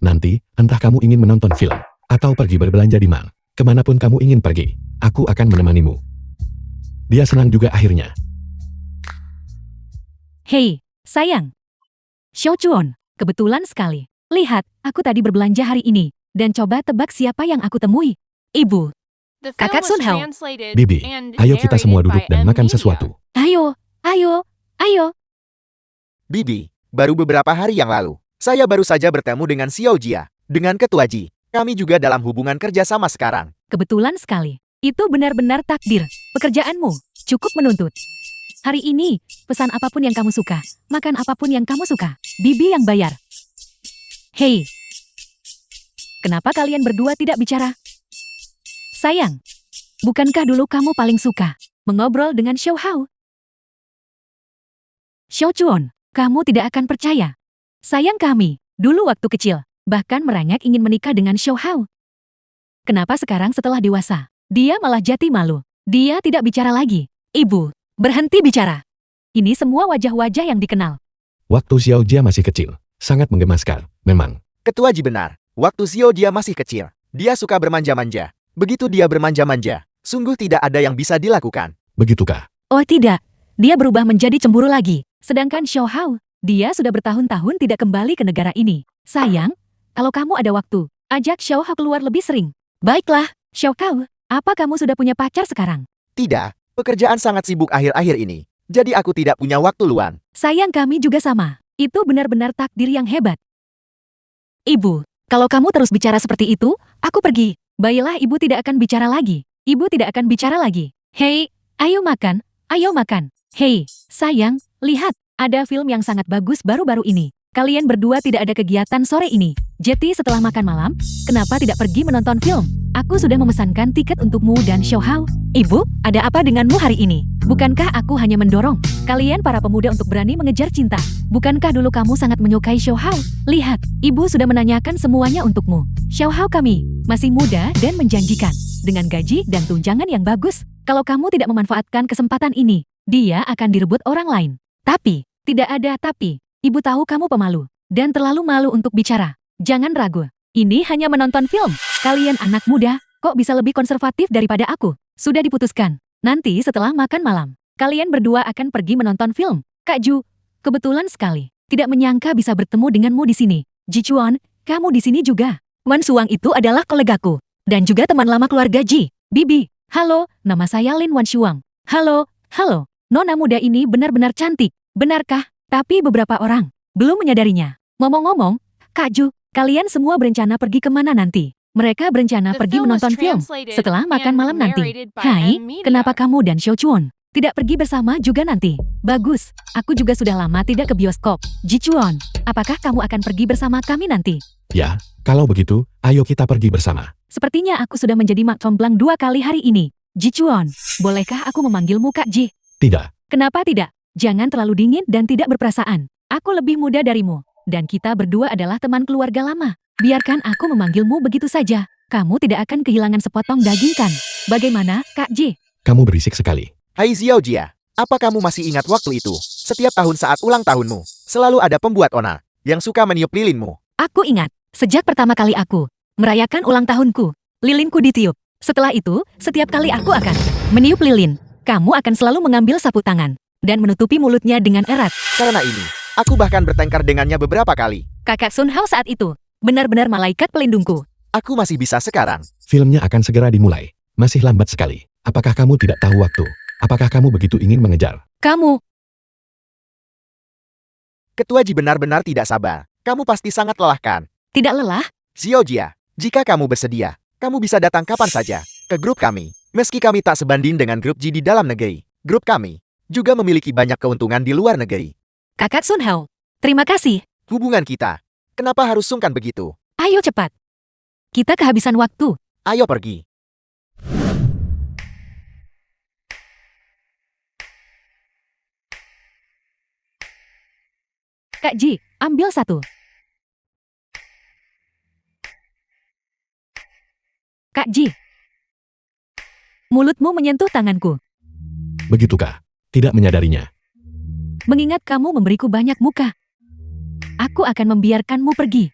Nanti, entah kamu ingin menonton film, atau pergi berbelanja di mall. Kemanapun kamu ingin pergi, aku akan menemanimu. Dia senang juga akhirnya. hei, sayang. Xiao Chuan, kebetulan sekali. Lihat, aku tadi berbelanja hari ini. Dan coba tebak siapa yang aku temui. Ibu. The film Kakak was Sun Hao. translated Bibi, and ayo kita semua narrated duduk by dan M makan Media. sesuatu. Ayo, ayo, ayo. Bibi, baru beberapa hari yang lalu, saya baru saja bertemu dengan Xiao Jia, dengan Ketua Ji. Kami juga dalam hubungan kerja sama sekarang. Kebetulan sekali. Itu benar-benar takdir. Pekerjaanmu cukup menuntut. Hari ini, pesan apapun yang kamu suka. Makan apapun yang kamu suka. Bibi yang bayar. Hei. Kenapa kalian berdua tidak bicara? Sayang. Bukankah dulu kamu paling suka mengobrol dengan Xiao Hao? Xiao Chuan, kamu tidak akan percaya. Sayang kami, dulu waktu kecil, bahkan merengek ingin menikah dengan Xiao Hao. Kenapa sekarang setelah dewasa, dia malah jati malu. Dia tidak bicara lagi. Ibu, berhenti bicara. Ini semua wajah-wajah yang dikenal. Waktu Xiao Jia masih kecil, sangat menggemaskan, memang. Ketua Ji benar, waktu Xiao Jia masih kecil, dia suka bermanja-manja. Begitu dia bermanja-manja, sungguh tidak ada yang bisa dilakukan. Begitukah? Oh tidak, dia berubah menjadi cemburu lagi. Sedangkan Xiao Hao, dia sudah bertahun-tahun tidak kembali ke negara ini. Sayang, kalau kamu ada waktu, ajak Xiao Hao keluar lebih sering. Baiklah, Xiao Kao, apa kamu sudah punya pacar sekarang? Tidak, pekerjaan sangat sibuk akhir-akhir ini. Jadi aku tidak punya waktu luang. Sayang, kami juga sama. Itu benar-benar takdir yang hebat. Ibu, kalau kamu terus bicara seperti itu, aku pergi. Baiklah, ibu tidak akan bicara lagi. Ibu tidak akan bicara lagi. Hei, ayo makan, ayo makan. Hei, sayang, lihat, ada film yang sangat bagus baru-baru ini. Kalian berdua tidak ada kegiatan sore ini. Jadi setelah makan malam, kenapa tidak pergi menonton film? Aku sudah memesankan tiket untukmu dan Xiao Hao. Ibu, ada apa denganmu hari ini? Bukankah aku hanya mendorong kalian para pemuda untuk berani mengejar cinta? Bukankah dulu kamu sangat menyukai Xiao Hao? Lihat, ibu sudah menanyakan semuanya untukmu. Xiao Hao kami masih muda dan menjanjikan, dengan gaji dan tunjangan yang bagus. Kalau kamu tidak memanfaatkan kesempatan ini, dia akan direbut orang lain. Tapi, tidak ada tapi. Ibu tahu kamu pemalu dan terlalu malu untuk bicara. Jangan ragu. Ini hanya menonton film. Kalian anak muda, kok bisa lebih konservatif daripada aku? Sudah diputuskan. Nanti setelah makan malam, kalian berdua akan pergi menonton film. Kak Ju, kebetulan sekali. Tidak menyangka bisa bertemu denganmu di sini. Ji Chuan, kamu di sini juga. Wan Suang itu adalah kolegaku. Dan juga teman lama keluarga Ji. Bibi, halo, nama saya Lin Wan Shuang. Halo, halo. Nona muda ini benar-benar cantik. Benarkah? Tapi beberapa orang belum menyadarinya. Ngomong-ngomong, Kak Ju, kalian semua berencana pergi kemana nanti? Mereka berencana The pergi film was menonton film translated setelah makan and malam nanti. narrated by Hai, M Media. kenapa kamu dan Xiao Chuan tidak pergi bersama juga nanti? Bagus, aku juga sudah lama tidak ke bioskop. Ji Chuan, apakah kamu akan pergi bersama kami nanti? Ya, kalau begitu, ayo kita pergi bersama. Sepertinya aku sudah menjadi mak comblang 2 kali hari ini. Ji Chuan, bolehkah aku memanggilmu Kak Ji? Tidak, Kenapa tidak? Jangan terlalu dingin dan tidak berperasaan. Aku lebih muda darimu, dan kita berdua adalah teman keluarga lama. Biarkan aku memanggilmu begitu saja. Kamu tidak akan kehilangan sepotong daging kan? Bagaimana, Kak Ji? kamu berisik sekali. Hai Xiao Jia, apa kamu masih ingat waktu itu? Setiap tahun saat ulang tahunmu, selalu ada pembuat ona yang suka meniup lilinmu. Aku ingat, sejak pertama kali aku merayakan ulang tahunku, lilinku ditiup. Setelah itu, setiap kali aku akan meniup lilin, kamu akan selalu mengambil sapu tangan dan menutupi mulutnya dengan erat. Karena ini, aku bahkan bertengkar dengannya beberapa kali. Kakak Sun Hao saat itu benar-benar malaikat pelindungku. Aku masih bisa sekarang. Filmnya akan segera dimulai. Masih lambat sekali. Apakah kamu tidak tahu waktu? Apakah kamu begitu ingin mengejar? Kamu, Ketua Ji benar-benar tidak sabar. Kamu pasti sangat melelahkan. tidak lelah? Xiao Jia, jika kamu bersedia, kamu bisa datang kapan saja ke grup kami. Meski kami tak sebanding dengan grup Ji di dalam negeri, grup kami juga memiliki banyak keuntungan di luar negeri. Kakak Sun Hao, terima kasih. Hubungan kita, kenapa harus sungkan begitu? Ayo cepat. Kita kehabisan waktu. Ayo pergi. Kak Ji, ambil satu. Kak Ji, mulutmu menyentuh tanganku. Begitukah? Tidak menyadarinya. Mengingat kamu memberiku banyak muka, aku akan membiarkanmu pergi.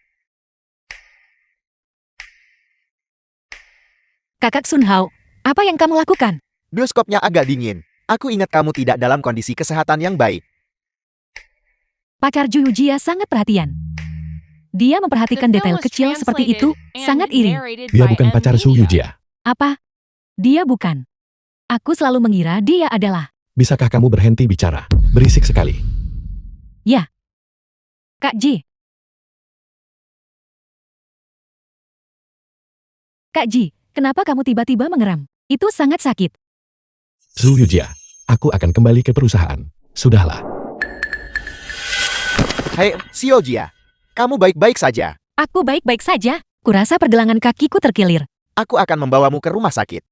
Kakak Sun Hao, apa yang kamu lakukan? Bioskopnya agak dingin. Aku ingat kamu tidak dalam kondisi kesehatan yang baik. Pacar Ju Yujia sangat perhatian. Dia memperhatikan The detail film was kecil seperti itu, translated and sangat iri. narrated Dia by bukan M pacar Su Media. Yujia. Apa? Dia bukan. Aku selalu mengira dia adalah. Bisakah kamu berhenti bicara? Berisik sekali. Kak Ji. Kak Ji, kenapa kamu tiba-tiba mengeram? Itu sangat sakit. Su Yujia, aku akan kembali ke perusahaan. Sudahlah. Hei, Xiao Jia, kamu baik-baik saja. Aku baik-baik saja. Kurasa pergelangan kakiku terkilir. Aku akan membawamu ke rumah sakit.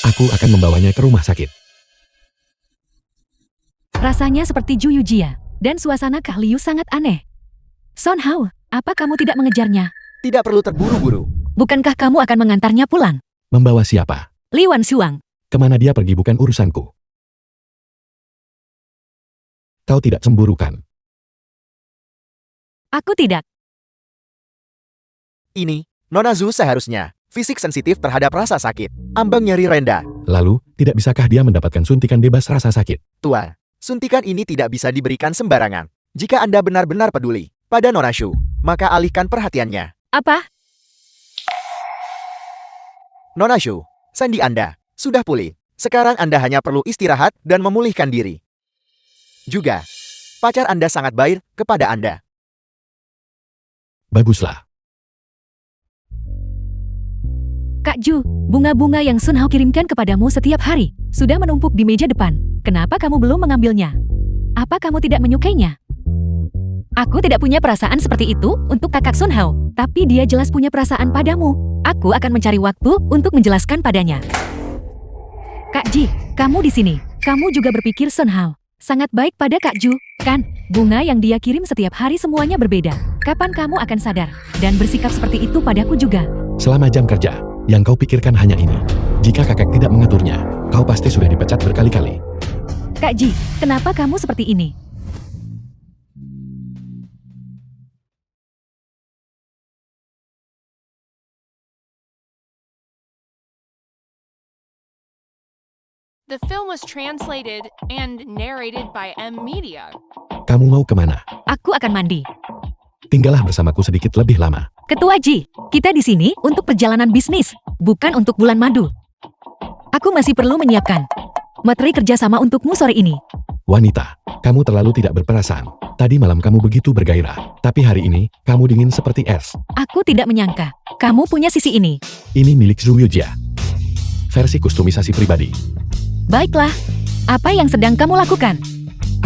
Aku akan membawanya ke rumah sakit. Rasanya seperti Ju Yujia. Dan suasana Kak Liu sangat aneh. Son Hao, apa kamu tidak mengejarnya? Tidak perlu terburu-buru. Bukankah kamu akan mengantarnya pulang? Membawa siapa? Li Wan Shuang. Kemana dia pergi bukan urusanku. Kau tidak cemburu kan? Aku tidak. Ini, Nona Zhu seharusnya fisik sensitif terhadap rasa sakit. Ambang nyeri rendah. Lalu, tidak bisakah dia mendapatkan suntikan bebas rasa sakit? Tua, suntikan ini tidak bisa diberikan sembarangan. Jika Anda benar-benar peduli pada Nona Shu, maka alihkan perhatiannya. Apa? Nona Shu, sandi Anda sudah pulih. Sekarang Anda hanya perlu istirahat dan memulihkan diri. Juga, pacar Anda sangat baik kepada Anda. Baguslah. Kak Ju, bunga-bunga yang Sun Hao kirimkan kepadamu setiap hari sudah menumpuk di meja depan. Kenapa kamu belum mengambilnya? Apa kamu tidak menyukainya? Aku tidak punya perasaan seperti itu untuk kakak Sun Hao, tapi dia jelas punya perasaan padamu. Aku akan mencari waktu untuk menjelaskan padanya. Kak Ji, kamu di sini. Kamu juga berpikir Sun Hao sangat baik pada Kak Ju, kan? Bunga yang dia kirim setiap hari semuanya berbeda. Kapan kamu akan sadar dan bersikap seperti itu padaku juga? Selama jam kerja, yang kau pikirkan hanya ini. Jika kakek tidak mengaturnya, kau pasti sudah dipecat berkali-kali. Kak Ji, kenapa kamu seperti ini? The film was translated and narrated by M Media. Kamu mau kemana? Aku akan mandi. Tinggallah bersamaku sedikit lebih lama. Ketua Ji, kita di sini untuk perjalanan bisnis, bukan untuk bulan madu. Aku masih perlu menyiapkan materi kerjasama untukmu sore ini. Wanita, kamu terlalu tidak berperasaan. Tadi malam kamu begitu bergairah, tapi hari ini, kamu dingin seperti es. Aku tidak menyangka kamu punya sisi ini. Ini milik Zhu Yujia. Versi kustomisasi pribadi. Baiklah, apa yang sedang kamu lakukan?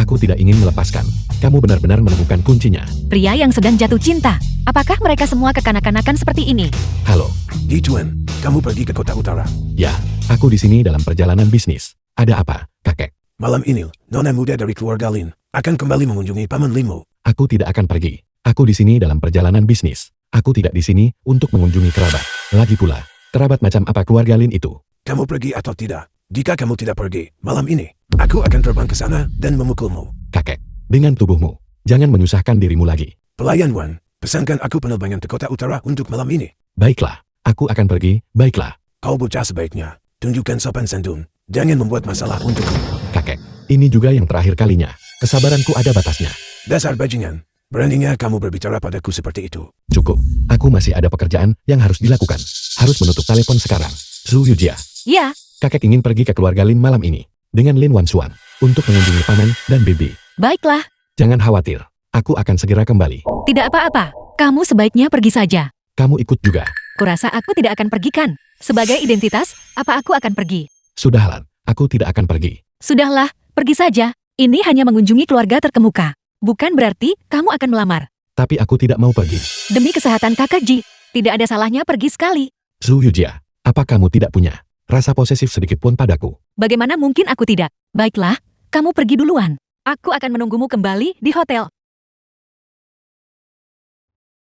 Aku tidak ingin melepaskan. Kamu benar-benar menemukan kuncinya. Pria yang sedang jatuh cinta. Apakah mereka semua kekanak-kanakan seperti ini? Halo. Ji Chuan, kamu pergi ke kota utara. Ya, aku di sini dalam perjalanan bisnis. Ada apa, kakek? Malam ini, nona muda dari keluarga Lin akan kembali mengunjungi paman Linmu. Aku tidak akan pergi. Aku di sini dalam perjalanan bisnis. Aku tidak di sini untuk mengunjungi kerabat. Lagi pula, kerabat macam apa keluarga Lin itu? Kamu pergi atau tidak? Jika kamu tidak pergi, malam ini, aku akan terbang ke sana dan memukulmu. Kakek, dengan tubuhmu, jangan menyusahkan dirimu lagi. Pelayan Wan, pesankan aku penerbangan ke kota utara untuk malam ini. Baiklah, aku akan pergi, baiklah. Kau bocah sebaiknya, tunjukkan sopan santun. Jangan membuat masalah untukku. Kakek, ini juga yang terakhir kalinya. Kesabaranku ada batasnya. Dasar bajingan, beraninya kamu berbicara padaku seperti itu. Cukup, aku masih ada pekerjaan yang harus dilakukan. Harus menutup telepon sekarang. Zhu Yujia, Ya, kakek ingin pergi ke keluarga Lin malam ini. Dengan Lin Wanxuan, untuk mengunjungi paman dan bibi. baiklah. Jangan khawatir, aku akan segera kembali. Tidak apa-apa. Kamu sebaiknya pergi saja. Kamu ikut juga. Kurasa aku tidak akan pergi kan? Sebagai identitas, apa aku akan pergi? Sudahlah, aku tidak akan pergi. Sudahlah, pergi saja. Ini hanya mengunjungi keluarga terkemuka. Bukan berarti kamu akan melamar. Tapi aku tidak mau pergi. Demi kesehatan kakak Ji, tidak ada salahnya pergi sekali. Zhu Yujia, apa kamu tidak punya rasa posesif sedikit pun padaku? Bagaimana mungkin aku tidak? Baiklah, kamu pergi duluan. Aku akan menunggumu kembali di hotel.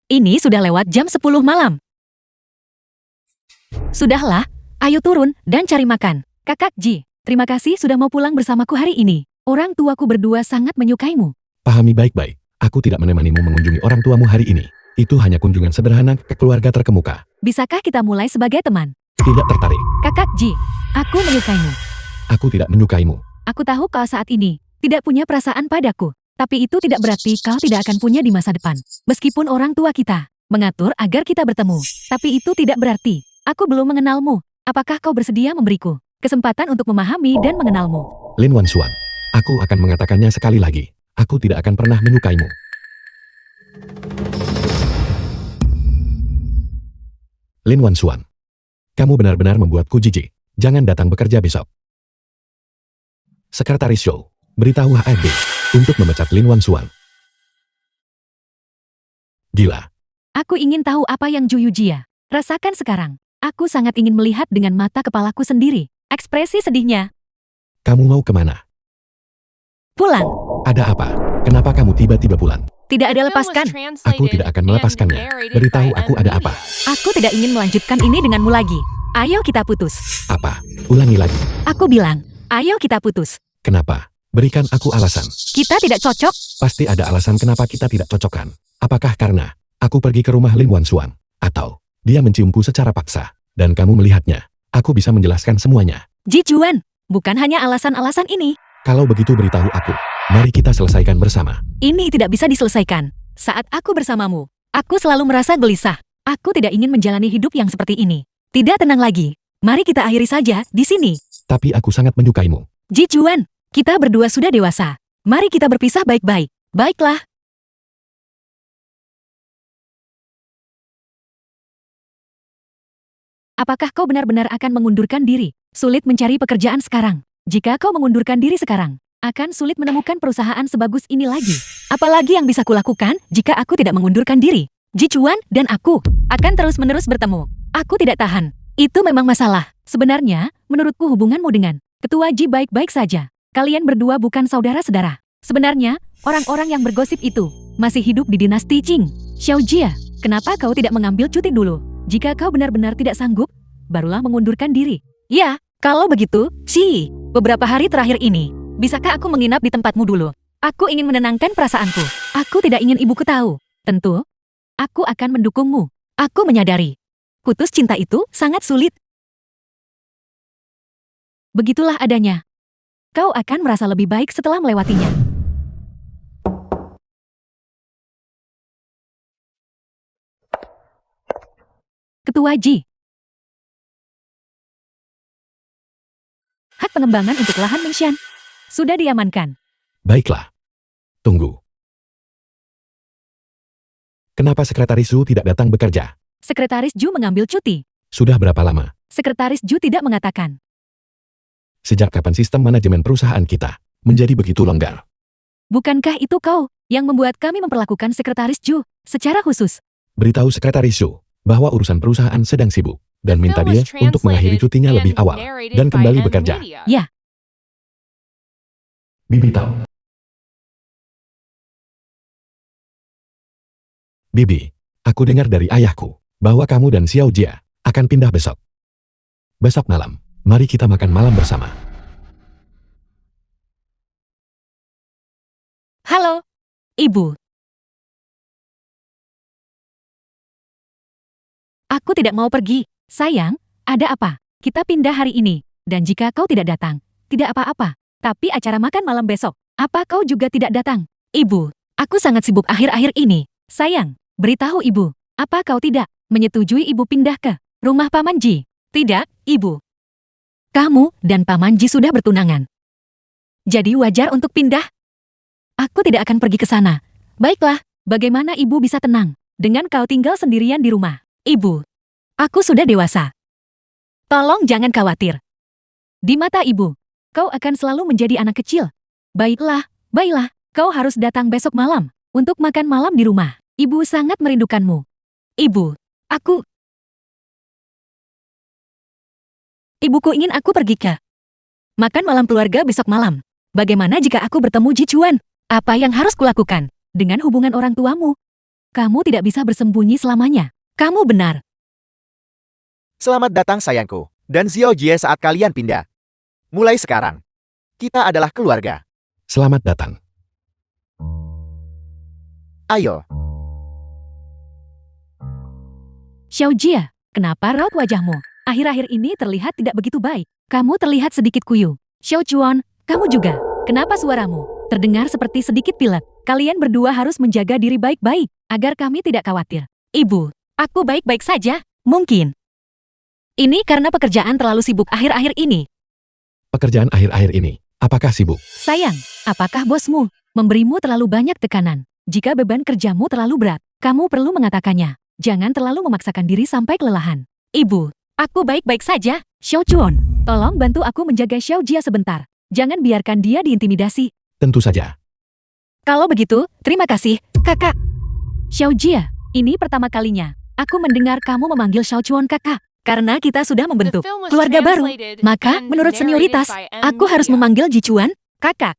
Ini sudah lewat jam 10 malam. Sudahlah, ayo turun dan cari makan. Kakak Ji, terima kasih sudah mau pulang bersamaku hari ini. Orang tuaku berdua sangat menyukaimu. Pahami baik-baik, aku tidak menemanimu mengunjungi orang tuamu hari ini. Itu hanya kunjungan sederhana ke keluarga terkemuka. Bisakah kita mulai sebagai teman? Tidak tertarik. Kakak Ji, aku menyukaimu. Aku tidak menyukaimu. Aku tahu kau saat ini tidak punya perasaan padaku. Tapi itu tidak berarti kau tidak akan punya di masa depan. Meskipun orang tua kita mengatur agar kita bertemu. Tapi itu tidak berarti aku belum mengenalmu. Apakah kau bersedia memberiku kesempatan untuk memahami dan mengenalmu? Lin Wanxuan, aku akan mengatakannya sekali lagi. Aku tidak akan pernah menyukaimu. Lin Wanxuan, kamu benar-benar membuatku jijik. Jangan datang bekerja besok. Sekretaris Show, beritahu HRD untuk memecat Lin Wanxuan. Gila. Aku ingin tahu apa yang Zhu Yujia rasakan sekarang. Aku sangat ingin melihat dengan mata kepalaku sendiri. Ekspresi sedihnya. Kamu mau kemana? Pulang. Ada apa? Kenapa kamu tiba-tiba pulang? Tidak ada The film was lepaskan. translated Aku tidak akan and melepaskannya. narrated Beritahu by aku M ada apa. Media. Aku tidak ingin melanjutkan ini denganmu lagi. Ayo kita putus. Apa? Ulangi lagi. Aku bilang, ayo kita putus. Kenapa? Berikan aku alasan. Kita tidak cocok. Pasti ada alasan kenapa kita tidak cocokkan. Apakah karena aku pergi ke rumah Lin Wanxuan? Atau dia menciumku secara paksa? Dan kamu melihatnya? Aku bisa menjelaskan semuanya. Ji Juan, bukan hanya alasan-alasan ini. Kalau begitu beritahu aku. Mari kita selesaikan bersama. Ini tidak bisa diselesaikan. Saat aku bersamamu, aku selalu merasa gelisah. Aku tidak ingin menjalani hidup yang seperti ini. Tidak tenang lagi. Mari kita akhiri saja di sini. Tapi aku sangat menyukaimu. Ji Chuan, kita berdua sudah dewasa. Mari kita berpisah baik-baik. Baiklah. Apakah kau benar-benar akan mengundurkan diri? Sulit mencari pekerjaan sekarang. Jika kau mengundurkan diri sekarang, akan sulit menemukan perusahaan sebagus ini lagi. Apalagi yang bisa kulakukan jika aku tidak mengundurkan diri? Ji Chuan dan aku akan terus-menerus bertemu. Aku tidak tahan. Itu memang masalah. Sebenarnya, menurutku hubunganmu dengan Ketua Ji baik-baik saja. Kalian berdua bukan saudara-saudara. Sebenarnya, orang-orang yang bergosip itu masih hidup di dinasti Qing. Xiao Jia, kenapa kau tidak mengambil cuti dulu? Jika kau benar-benar tidak sanggup, barulah mengundurkan diri. Ya, kalau begitu, beberapa hari terakhir ini, bisakah aku menginap di tempatmu dulu? Aku ingin menenangkan perasaanku. Aku tidak ingin ibuku tahu. Tentu, aku akan mendukungmu. Aku menyadari, putus cinta itu sangat sulit. Begitulah adanya. Kau akan merasa lebih baik setelah melewatinya. Ketua Ji. Hak pengembangan untuk lahan Mengshan sudah diamankan. Baiklah. Tunggu. Kenapa Sekretaris Zhu tidak datang bekerja? Sekretaris Ju mengambil cuti. Sudah berapa lama? Sekretaris Ju tidak mengatakan. Sejak kapan sistem manajemen perusahaan kita menjadi begitu longgar? Bukankah itu kau yang membuat kami memperlakukan Sekretaris Ju secara khusus? Beritahu Sekretaris Zhu bahwa urusan perusahaan sedang sibuk dan minta Film dia was untuk mengakhiri translated cutinya lebih and awal narrated dan by kembali M bekerja. Media. Ya, Bibi tahu. Bibi, aku dengar dari ayahku bahwa kamu dan Xiao Jia akan pindah besok. Besok malam, mari kita makan malam bersama. halo, Ibu. Aku tidak mau pergi. Sayang, ada apa? Kita pindah hari ini. Dan jika kau tidak datang, tidak apa-apa. Tapi acara makan malam besok, apa kau juga tidak datang? Ibu, aku sangat sibuk akhir-akhir ini. Sayang, beritahu Ibu, apa kau tidak menyetujui Ibu pindah ke rumah Paman Ji? Tidak, Ibu. Kamu dan Paman Ji sudah bertunangan. Jadi wajar untuk pindah. Aku tidak akan pergi ke sana. Baiklah, bagaimana Ibu bisa tenang dengan kau tinggal sendirian di rumah? Ibu, aku sudah dewasa. Tolong jangan khawatir. Di mata Ibu, kau akan selalu menjadi anak kecil. Baiklah, kau harus datang besok malam untuk makan malam di rumah. Ibu sangat merindukanmu. Ibu, Ibuku ingin aku pergi ke makan malam keluarga besok malam. Bagaimana jika aku bertemu Ji Chuan? Apa yang harus kulakukan dengan hubungan orang tuamu? Kamu tidak bisa bersembunyi selamanya. Kamu benar. Selamat datang sayangku, dan Xiao Jie saat kalian pindah. Mulai sekarang, kita adalah keluarga. Selamat datang. Ayo, Xiao Jia, kenapa raut wajahmu akhir-akhir ini terlihat tidak begitu baik? Kamu terlihat sedikit kuyu. Xiao Chuan, kamu juga. Kenapa suaramu terdengar seperti sedikit pilek? Kalian berdua harus menjaga diri baik-baik agar kami tidak khawatir. Ibu, aku baik-baik saja. Mungkin ini karena pekerjaan terlalu sibuk akhir-akhir ini. Pekerjaan akhir-akhir ini, apakah sibuk? Sayang, apakah bosmu memberimu terlalu banyak tekanan? Jika beban kerjamu terlalu berat, kamu perlu mengatakannya. Jangan terlalu memaksakan diri sampai kelelahan. Ibu, aku baik-baik saja. Xiao Chuan, tolong bantu aku menjaga Xiao Jia sebentar. Jangan biarkan dia diintimidasi. Tentu saja. Kalau begitu, terima kasih, kakak. Xiao Jia, ini pertama kalinya aku mendengar kamu memanggil Xiao Chuan kakak. Karena kita sudah The membentuk film was keluarga baru, translated maka and menurut narrated senioritas, by M aku harus Media. memanggil Ji Chuan kakak.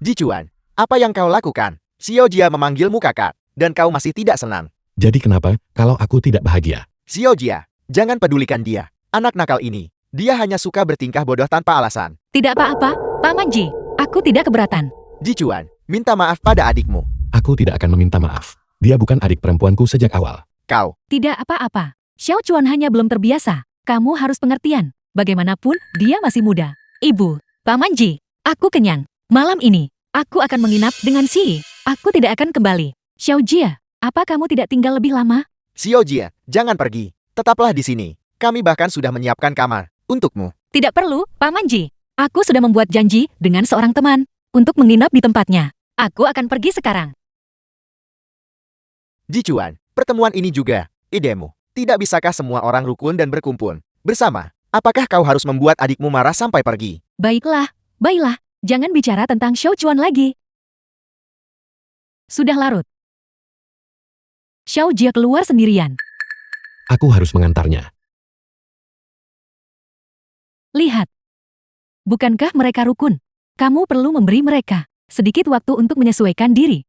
Ji Chuan, apa yang kau lakukan? Xiao Jia memanggilmu kakak, dan kau masih tidak senang. Jadi kenapa kalau aku tidak bahagia? Xiao Jia, jangan pedulikan dia. Anak nakal ini, dia hanya suka bertingkah bodoh tanpa alasan. Tidak apa-apa, Paman Ji. Aku tidak keberatan. Ji Chuan, minta maaf pada adikmu. Aku tidak akan meminta maaf. Dia bukan adik perempuanku sejak awal. Kau, Tidak apa-apa. Xiao Chuan hanya belum terbiasa. Kamu harus pengertian. Bagaimanapun, dia masih muda. Ibu, Paman Ji, aku kenyang. Malam ini, aku akan menginap dengan Si. Aku tidak akan kembali. Xiao Jia, apa kamu tidak tinggal lebih lama? Xiao Jia, jangan pergi. Tetaplah di sini. Kami bahkan sudah menyiapkan kamar untukmu. Tidak perlu, Paman Ji. Aku sudah membuat janji dengan seorang teman untuk menginap di tempatnya. Aku akan pergi sekarang. Ji Chuan, pertemuan ini juga idemu. Tidak bisakah semua orang rukun dan berkumpul bersama? Apakah kau harus membuat adikmu marah sampai pergi? Baiklah, baiklah. Jangan bicara tentang Xiao Chuan lagi. Sudah larut. Xiao Jia keluar sendirian. Aku harus mengantarnya. Lihat. Bukankah mereka rukun? Kamu perlu memberi mereka sedikit waktu untuk menyesuaikan diri.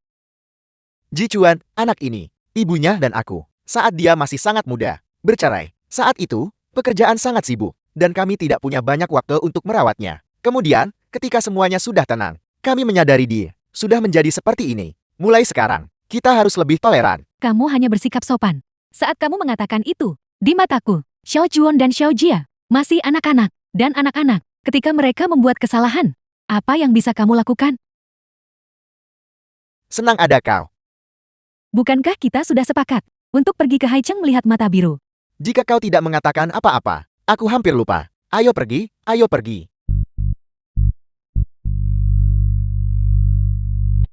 Ji Chuan, anak ini, ibunya dan aku, saat dia masih sangat muda, bercerai. Saat itu, pekerjaan sangat sibuk, dan kami tidak punya banyak waktu untuk merawatnya. Kemudian, ketika semuanya sudah tenang, kami menyadari dia sudah menjadi seperti ini. Mulai sekarang, kita harus lebih toleran. Kamu hanya bersikap sopan. Saat kamu mengatakan itu, di mataku, Xiao Chuan dan Xiao Jia masih anak-anak dan anak-anak. Ketika mereka membuat kesalahan, apa yang bisa kamu lakukan? Senang ada kau. Bukankah kita sudah sepakat untuk pergi ke Haicheng melihat mata biru? Jika kau tidak mengatakan apa-apa, aku hampir lupa. Ayo pergi, ayo pergi.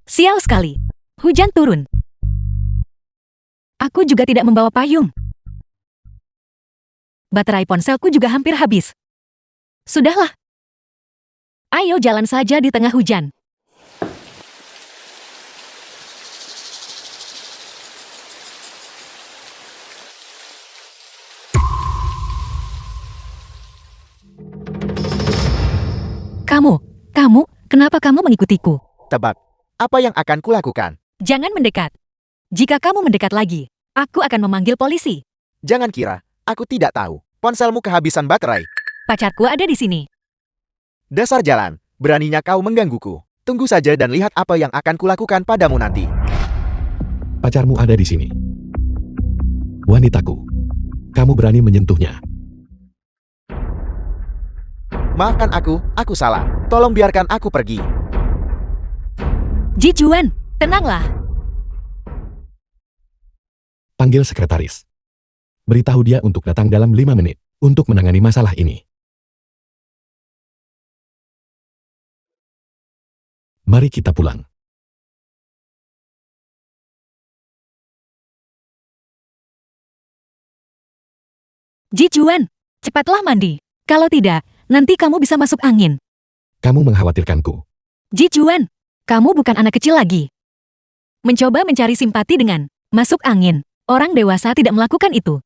Sial sekali. Hujan turun. Aku juga tidak membawa payung. Baterai ponselku juga hampir habis. Sudahlah. Ayo jalan saja di tengah hujan. Kenapa kamu mengikutiku? Tebak, apa yang akan kulakukan? Jangan mendekat. Jika kamu mendekat lagi, aku akan memanggil polisi. Jangan kira, aku tidak tahu. Ponselmu kehabisan baterai. Pacarku ada di sini. Dasar jalan, beraninya kau menggangguku. Tunggu saja dan lihat apa yang akan kulakukan padamu nanti. Pacarmu ada di sini. Wanitaku. Kamu berani menyentuhnya. Maafkan aku salah. Tolong biarkan aku pergi. Ji Chuan, tenanglah. Panggil sekretaris. Beritahu dia untuk datang dalam 5 menit untuk menangani masalah ini. Mari kita pulang. Ji Chuan, cepatlah mandi. Kalau tidak, nanti kamu bisa masuk angin. Kamu mengkhawatirkanku. Ji Chuan, kamu bukan anak kecil lagi. Mencoba mencari simpati dengan masuk angin. Orang dewasa tidak melakukan itu.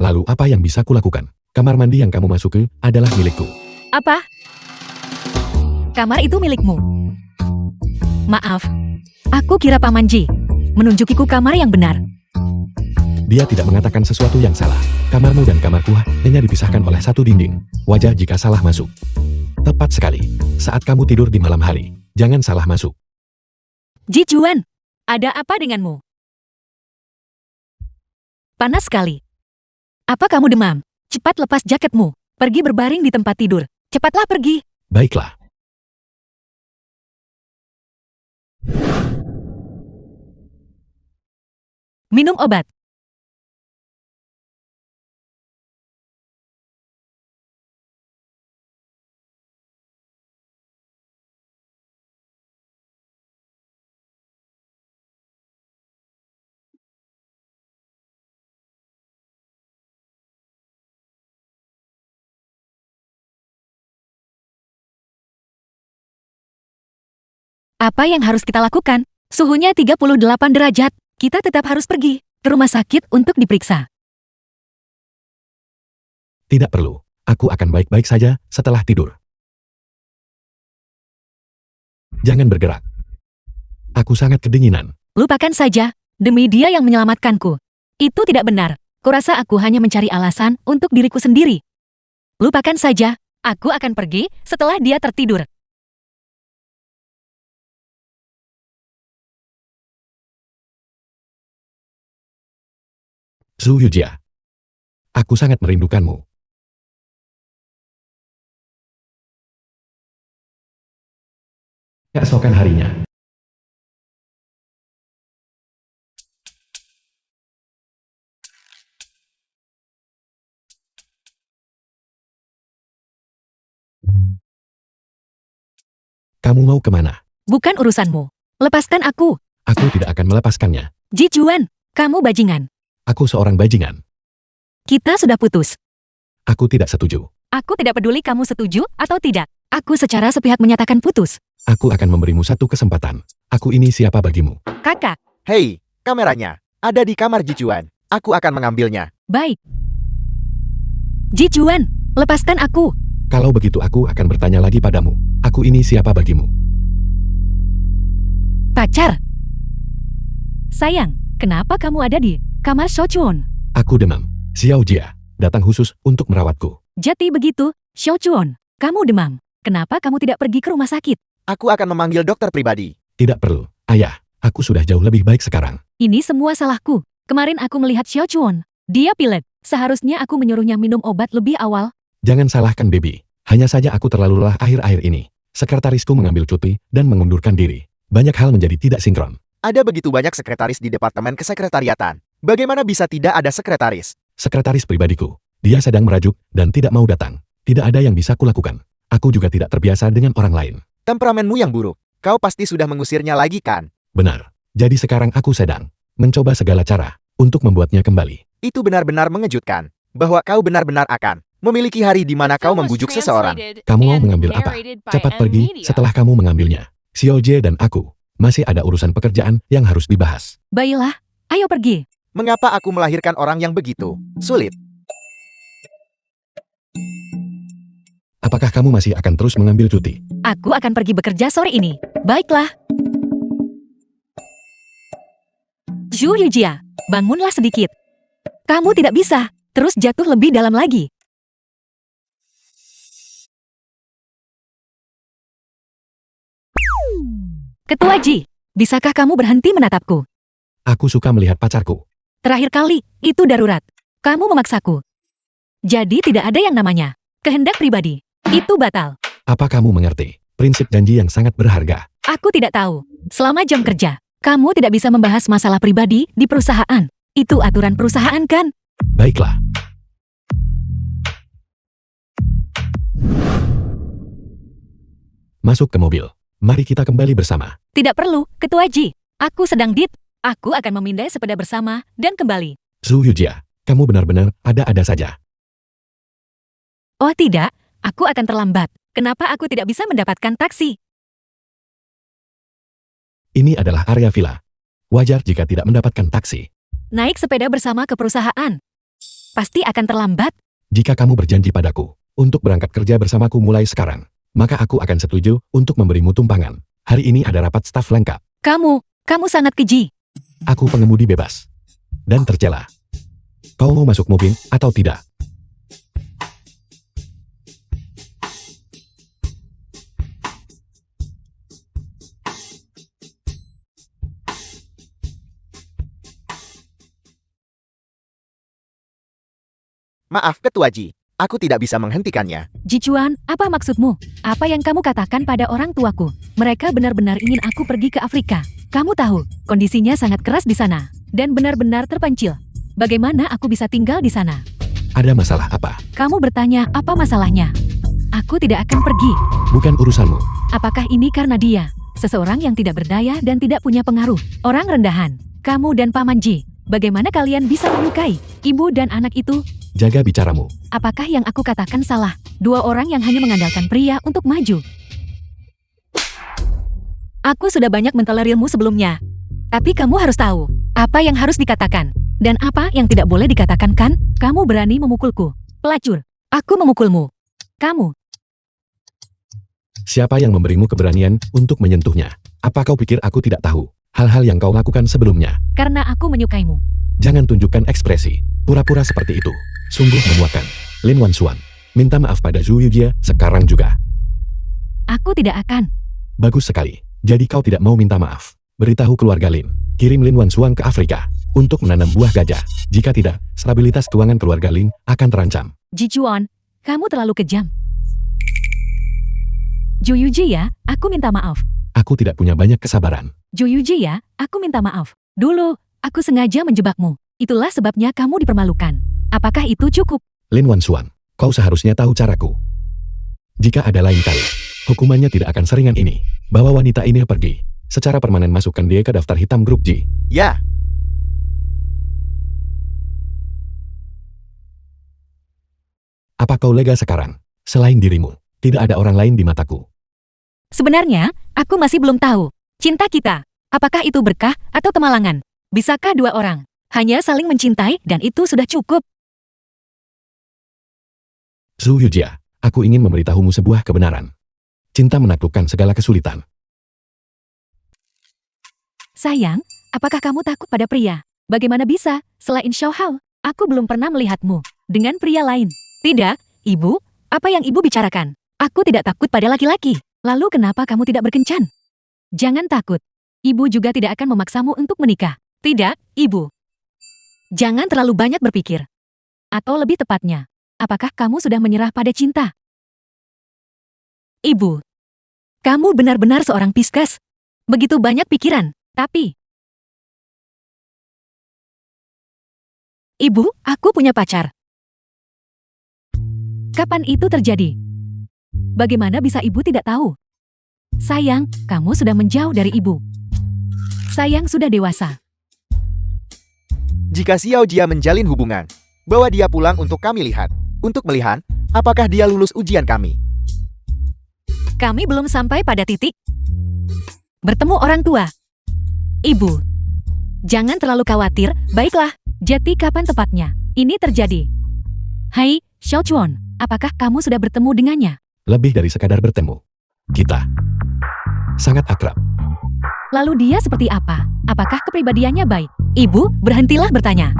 Lalu apa yang bisa kulakukan? Kamar mandi yang kamu masuki adalah milikku. Apa? Kamar itu milikmu. Maaf, aku kira Paman Ji menunjukiku kamar yang benar. Dia tidak mengatakan sesuatu yang salah. Kamarmu dan kamarku hanya dipisahkan oleh satu dinding. Wajar jika salah masuk. Tepat sekali. Saat kamu tidur di malam hari, jangan salah masuk. Ji Chuan, ada apa denganmu? Panas sekali. Apa kamu demam? Cepat lepas jaketmu. Pergi berbaring di tempat tidur. Cepatlah pergi. Baiklah. Minum obat. Apa yang harus kita lakukan? Suhunya 38 derajat. Kita tetap harus pergi ke rumah sakit untuk diperiksa. Tidak perlu. Aku akan baik-baik saja setelah tidur. Jangan bergerak. Aku sangat kedinginan. Lupakan saja. Demi dia yang menyelamatkanku. Itu tidak benar. Kurasa aku hanya mencari alasan untuk diriku sendiri. Lupakan saja. Aku akan pergi setelah dia tertidur. Zhu Yujia. Aku sangat merindukanmu. Keesokan harinya. Kamu mau kemana? Bukan urusanmu. Lepaskan aku. Aku tidak akan melepaskannya. Ji Chuan, kamu bajingan. Aku seorang bajingan. Kita sudah putus. Aku tidak setuju. Aku tidak peduli kamu setuju atau tidak. Aku secara sepihak menyatakan putus. Aku akan memberimu satu kesempatan. Aku ini siapa bagimu? Kakak, Hei, kameranya. Ada di kamar Ji Chuan. Aku akan mengambilnya. baik. Ji Chuan, lepaskan aku. Kalau begitu aku akan bertanya lagi padamu. Aku ini siapa bagimu? Pacar. Sayang, kenapa kamu ada di kamar Shochun? Aku demam. Xiao Jia datang khusus untuk merawatku. Jadi begitu, Shochun. Kamu demam. Kenapa kamu tidak pergi ke rumah sakit? Aku akan memanggil dokter pribadi. Tidak perlu. Ayah, aku sudah jauh lebih baik sekarang. Ini semua salahku. Kemarin aku melihat Shochun. Dia pilek. Seharusnya aku menyuruhnya minum obat lebih awal. Jangan salahkan baby. Hanya saja aku terlalu lelah akhir-akhir ini. Sekretarisku mengambil cuti dan mengundurkan diri. Banyak hal menjadi tidak sinkron. Ada begitu banyak sekretaris di Departemen Kesekretariatan. Bagaimana bisa tidak ada sekretaris? Sekretaris pribadiku. Dia sedang merajuk dan tidak mau datang. Tidak ada yang bisa kulakukan. Aku juga tidak terbiasa dengan orang lain. Temperamenmu yang buruk. Kau pasti sudah mengusirnya lagi kan? Benar. Jadi sekarang aku sedang mencoba segala cara untuk membuatnya kembali. Itu benar-benar mengejutkan. Bahwa kau benar-benar akan memiliki hari di mana kau membujuk seseorang. Kamu mau mengambil apa? Cepat pergi setelah kamu mengambilnya. Xiao Jie dan aku masih ada urusan pekerjaan yang harus dibahas. Baiklah, ayo pergi. Mengapa aku melahirkan orang yang begitu sulit? Apakah kamu masih akan terus mengambil cuti? Aku akan pergi bekerja sore ini. Baiklah. Zhu Yujia, bangunlah sedikit. Kamu tidak bisa terus jatuh lebih dalam lagi. Ketua Ji, bisakah kamu berhenti menatapku? Aku suka melihat pacarku. Terakhir kali, itu darurat. Kamu memaksaku. Jadi tidak ada yang namanya kehendak pribadi. Itu batal. Apa kamu mengerti? Prinsip janji yang sangat berharga. Aku tidak tahu. Selama jam kerja, kamu tidak bisa membahas masalah pribadi di perusahaan. Itu aturan perusahaan kan? Baiklah. Masuk ke mobil. Mari kita kembali bersama. Tidak perlu, Ketua Ji. Aku sedang Aku akan memindai sepeda bersama dan kembali. Zhu Yujia, kamu benar-benar ada-ada saja. Oh tidak, aku akan terlambat. Kenapa aku tidak bisa mendapatkan taksi? Ini adalah area villa. Wajar jika tidak mendapatkan taksi. Naik sepeda bersama ke perusahaan. Pasti akan terlambat. Jika kamu berjanji padaku untuk berangkat kerja bersamaku mulai sekarang, maka aku akan setuju untuk memberimu tumpangan. Hari ini ada rapat staf lengkap. Kamu sangat keji. Aku pengemudi bebas. Dan tercela. Kau mau masuk mobil atau tidak? Maaf Ketua Ji, aku tidak bisa menghentikannya. Ji Chuan, apa maksudmu? Apa yang kamu katakan pada orang tuaku? Mereka benar-benar ingin aku pergi ke Afrika. Kamu tahu, kondisinya sangat keras di sana. Dan benar-benar terpencil. Bagaimana aku bisa tinggal di sana? Ada masalah apa? Kamu bertanya apa masalahnya? Aku tidak akan pergi. Bukan urusanmu. Apakah ini karena dia? Seseorang yang tidak berdaya dan tidak punya pengaruh. Orang rendahan. Kamu dan Paman Ji. Bagaimana kalian bisa menyukai ibu dan anak itu? Jaga bicaramu. Apakah yang aku katakan salah? Dua orang yang hanya mengandalkan pria untuk maju. Aku sudah banyak mentolerirmu sebelumnya. Tapi kamu harus tahu, apa yang harus dikatakan, dan apa yang tidak boleh dikatakan kan? Kamu berani memukulku. Pelacur, aku memukulmu. Kamu. Siapa yang memberimu keberanian untuk menyentuhnya? Apa kau pikir aku tidak tahu hal-hal yang kau lakukan sebelumnya? Karena aku menyukaimu. Jangan tunjukkan ekspresi pura-pura seperti itu. Sungguh memuakkan. Lin Wanxuan, minta maaf pada Zhu Yujia sekarang juga. Aku tidak akan. Bagus sekali. Jadi kau tidak mau minta maaf. Beritahu keluarga Lin. Kirim Lin Wanxuan ke Afrika untuk menanam buah gajah. Jika tidak, stabilitas keuangan keluarga Lin akan terancam. Ji Chuan, kamu terlalu kejam. Zhu Yujia, aku minta maaf. Aku tidak punya banyak kesabaran. Zhu Yujia, aku minta maaf. Dulu, aku sengaja menjebakmu. Itulah sebabnya kamu dipermalukan. Apakah itu cukup? Lin Wanxuan, kau seharusnya tahu caraku. Jika ada lain kali, hukumannya tidak akan seringan ini. Bawa wanita ini pergi. Secara permanen masukkan dia ke daftar hitam grup G. Ya, Apa kau lega sekarang? Selain dirimu, tidak ada orang lain di mataku. Sebenarnya, aku masih belum tahu. Cinta kita, apakah itu berkah atau kemalangan? Bisakah dua orang hanya saling mencintai dan itu sudah cukup? Su Yujia, aku ingin memberitahumu sebuah kebenaran. Cinta menaklukkan segala kesulitan. Sayang, apakah kamu takut pada pria? Bagaimana bisa, selain Xiao Hao, aku belum pernah melihatmu dengan pria lain. Tidak, ibu, apa yang ibu bicarakan? Aku tidak takut pada laki-laki. Lalu kenapa kamu tidak berkencan? Jangan takut. Ibu juga tidak akan memaksamu untuk menikah. Tidak, ibu. Jangan terlalu banyak berpikir. Atau lebih tepatnya, apakah kamu sudah menyerah pada cinta? Ibu, kamu benar-benar seorang pisces. Begitu banyak pikiran, tapi... Ibu, aku punya pacar. Kapan itu terjadi? Bagaimana bisa ibu tidak tahu? Sayang, kamu sudah menjauh dari ibu. Sayang sudah dewasa. jika Xiao Jia menjalin hubungan, bawa dia pulang untuk kami lihat. Untuk melihat, apakah dia lulus ujian kami. Kami belum sampai pada titik bertemu orang tua. Ibu, jangan terlalu khawatir, baiklah. Jadi kapan tepatnya ini terjadi? Hai, Xiao Chuan, apakah kamu sudah bertemu dengannya? Lebih dari sekadar bertemu. Kita sangat akrab. Lalu dia seperti apa? Apakah kepribadiannya baik? Ibu, berhentilah bertanya.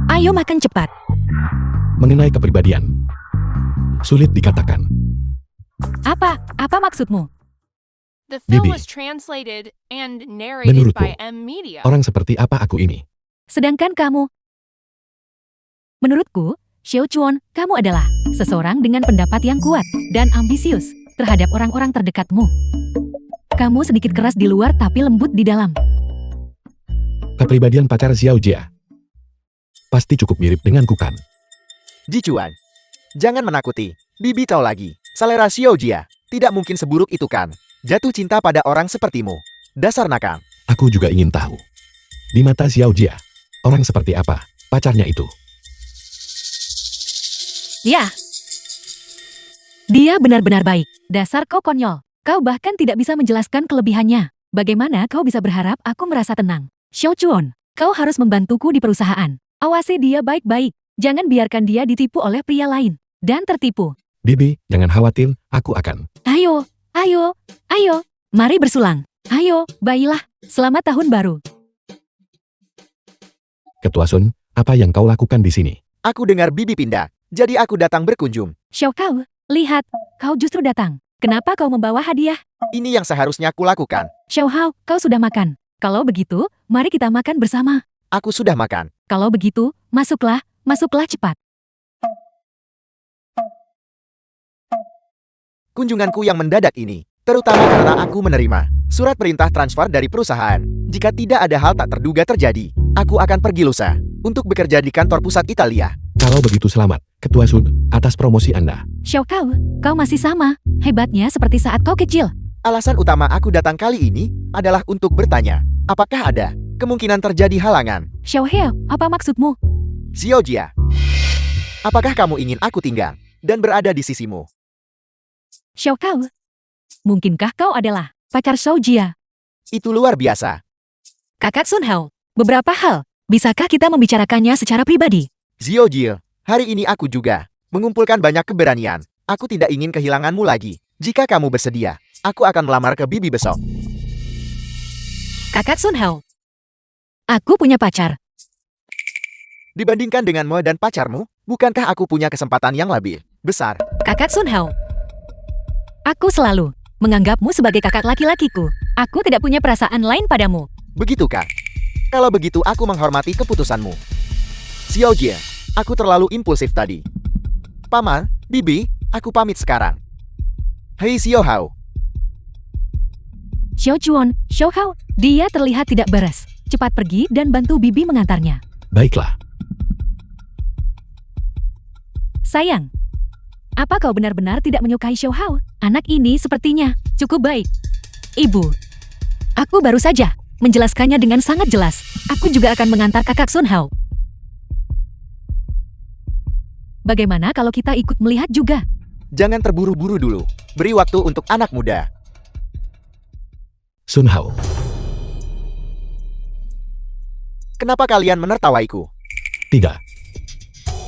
Ayo makan cepat. Mengenai kepribadian, sulit dikatakan. Apa maksudmu? The film Bibi, was translated and narrated menurutmu, by M Media. orang seperti apa aku ini? Sedangkan kamu? Menurutku, Xiao Chuan, kamu adalah seseorang dengan pendapat yang kuat dan ambisius terhadap orang-orang terdekatmu. Kamu sedikit keras di luar tapi lembut di dalam. Kepribadian pacar Xiao Jia pasti cukup mirip denganku kan? Ji Chuan, jangan menakuti. Bibi tahu lagi, selera Xiao Jia tidak mungkin seburuk itu kan. Jatuh cinta pada orang sepertimu. Dasar nakal. Aku juga ingin tahu. Di mata Xiao Jia, orang seperti apa pacarnya itu? Ya. Dia benar-benar baik. Dasar kau konyol. Kau bahkan tidak bisa menjelaskan kelebihannya. Bagaimana kau bisa berharap aku merasa tenang? Xiao Chuan, kau harus membantuku di perusahaan. Awasi dia baik-baik. Jangan biarkan dia ditipu oleh pria lain. Dan tertipu. Bibi, jangan khawatir, aku akan. Ayo, ayo, ayo. Mari bersulang. Ayo, baiklah. Selamat tahun baru. Ketua Sun, apa yang kau lakukan di sini? Aku dengar Bibi pindah, jadi aku datang berkunjung. Xiao Kau, lihat. Kau justru datang. Kenapa kau membawa hadiah? Ini yang seharusnya kulakukan. Xiao Hao, kau sudah makan. Kalau begitu, mari kita makan bersama. Aku sudah makan. Kalau begitu, masuklah cepat. Kunjunganku yang mendadak ini, terutama karena aku menerima surat perintah transfer dari perusahaan. Jika tidak ada hal tak terduga terjadi, aku akan pergi lusa untuk bekerja di kantor pusat Italia. Kalau begitu selamat, Ketua Sun, atas promosi Anda. Xiao Kau, kau masih sama. Hebatnya seperti saat kau kecil. Alasan utama aku datang kali ini adalah untuk bertanya, apakah ada kemungkinan terjadi halangan? Xiao Heo, apa maksudmu? Xiao Jia, apakah kamu ingin aku tinggal dan berada di sisimu? Xiao Kau, mungkinkah kau adalah pacar Xiao Jia? Itu luar biasa. Kakak Sun Hao, beberapa hal, bisakah kita membicarakannya secara pribadi? Xiao Jia, hari ini aku juga mengumpulkan banyak keberanian. Aku tidak ingin kehilanganmu lagi. Jika kamu bersedia, aku akan melamar ke Bibi besok. Kakak Sun Hao, aku punya pacar. Dibandingkan denganmu dan pacarmu, bukankah aku punya kesempatan yang lebih besar? Kakak Sun Hao, aku selalu menganggapmu sebagai kakak laki-lakiku. Aku tidak punya perasaan lain padamu. Begitukah? Kalau begitu aku menghormati keputusanmu. Xiao Jia, aku terlalu impulsif tadi. Paman, Bibi, aku pamit sekarang. Hei Xiao Hao. Xiao Chuan, Xiao Hao, dia terlihat tidak beres. Cepat pergi dan bantu Bibi mengantarnya. Baiklah. Sayang, Apa kau benar-benar tidak menyukai Xiao Hao? Anak ini sepertinya cukup baik. Ibu, aku baru saja menjelaskannya dengan sangat jelas. Aku juga akan mengantar kakak Sun Hao. Bagaimana kalau kita ikut melihat juga? Jangan terburu-buru dulu. Beri waktu untuk anak muda. Sun Hao, Kenapa kalian menertawaiku? tidak.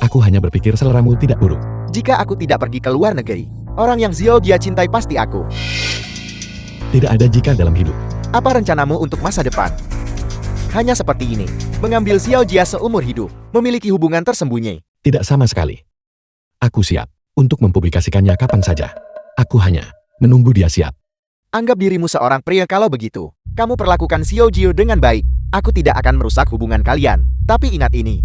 Aku hanya berpikir seleramu tidak buruk. Jika aku tidak pergi ke luar negeri, orang yang Xiao Jia cintai pasti aku. Tidak ada jika dalam hidup. Apa rencanamu untuk masa depan? Hanya seperti ini, mengambil Xiao Jia seumur hidup, memiliki hubungan tersembunyi. Tidak sama sekali. Aku siap untuk mempublikasikannya kapan saja. Aku hanya menunggu dia siap. Anggap dirimu seorang pria kalau begitu. Kamu perlakukan Xiao Jia dengan baik. Aku tidak akan merusak hubungan kalian. Tapi ingat ini.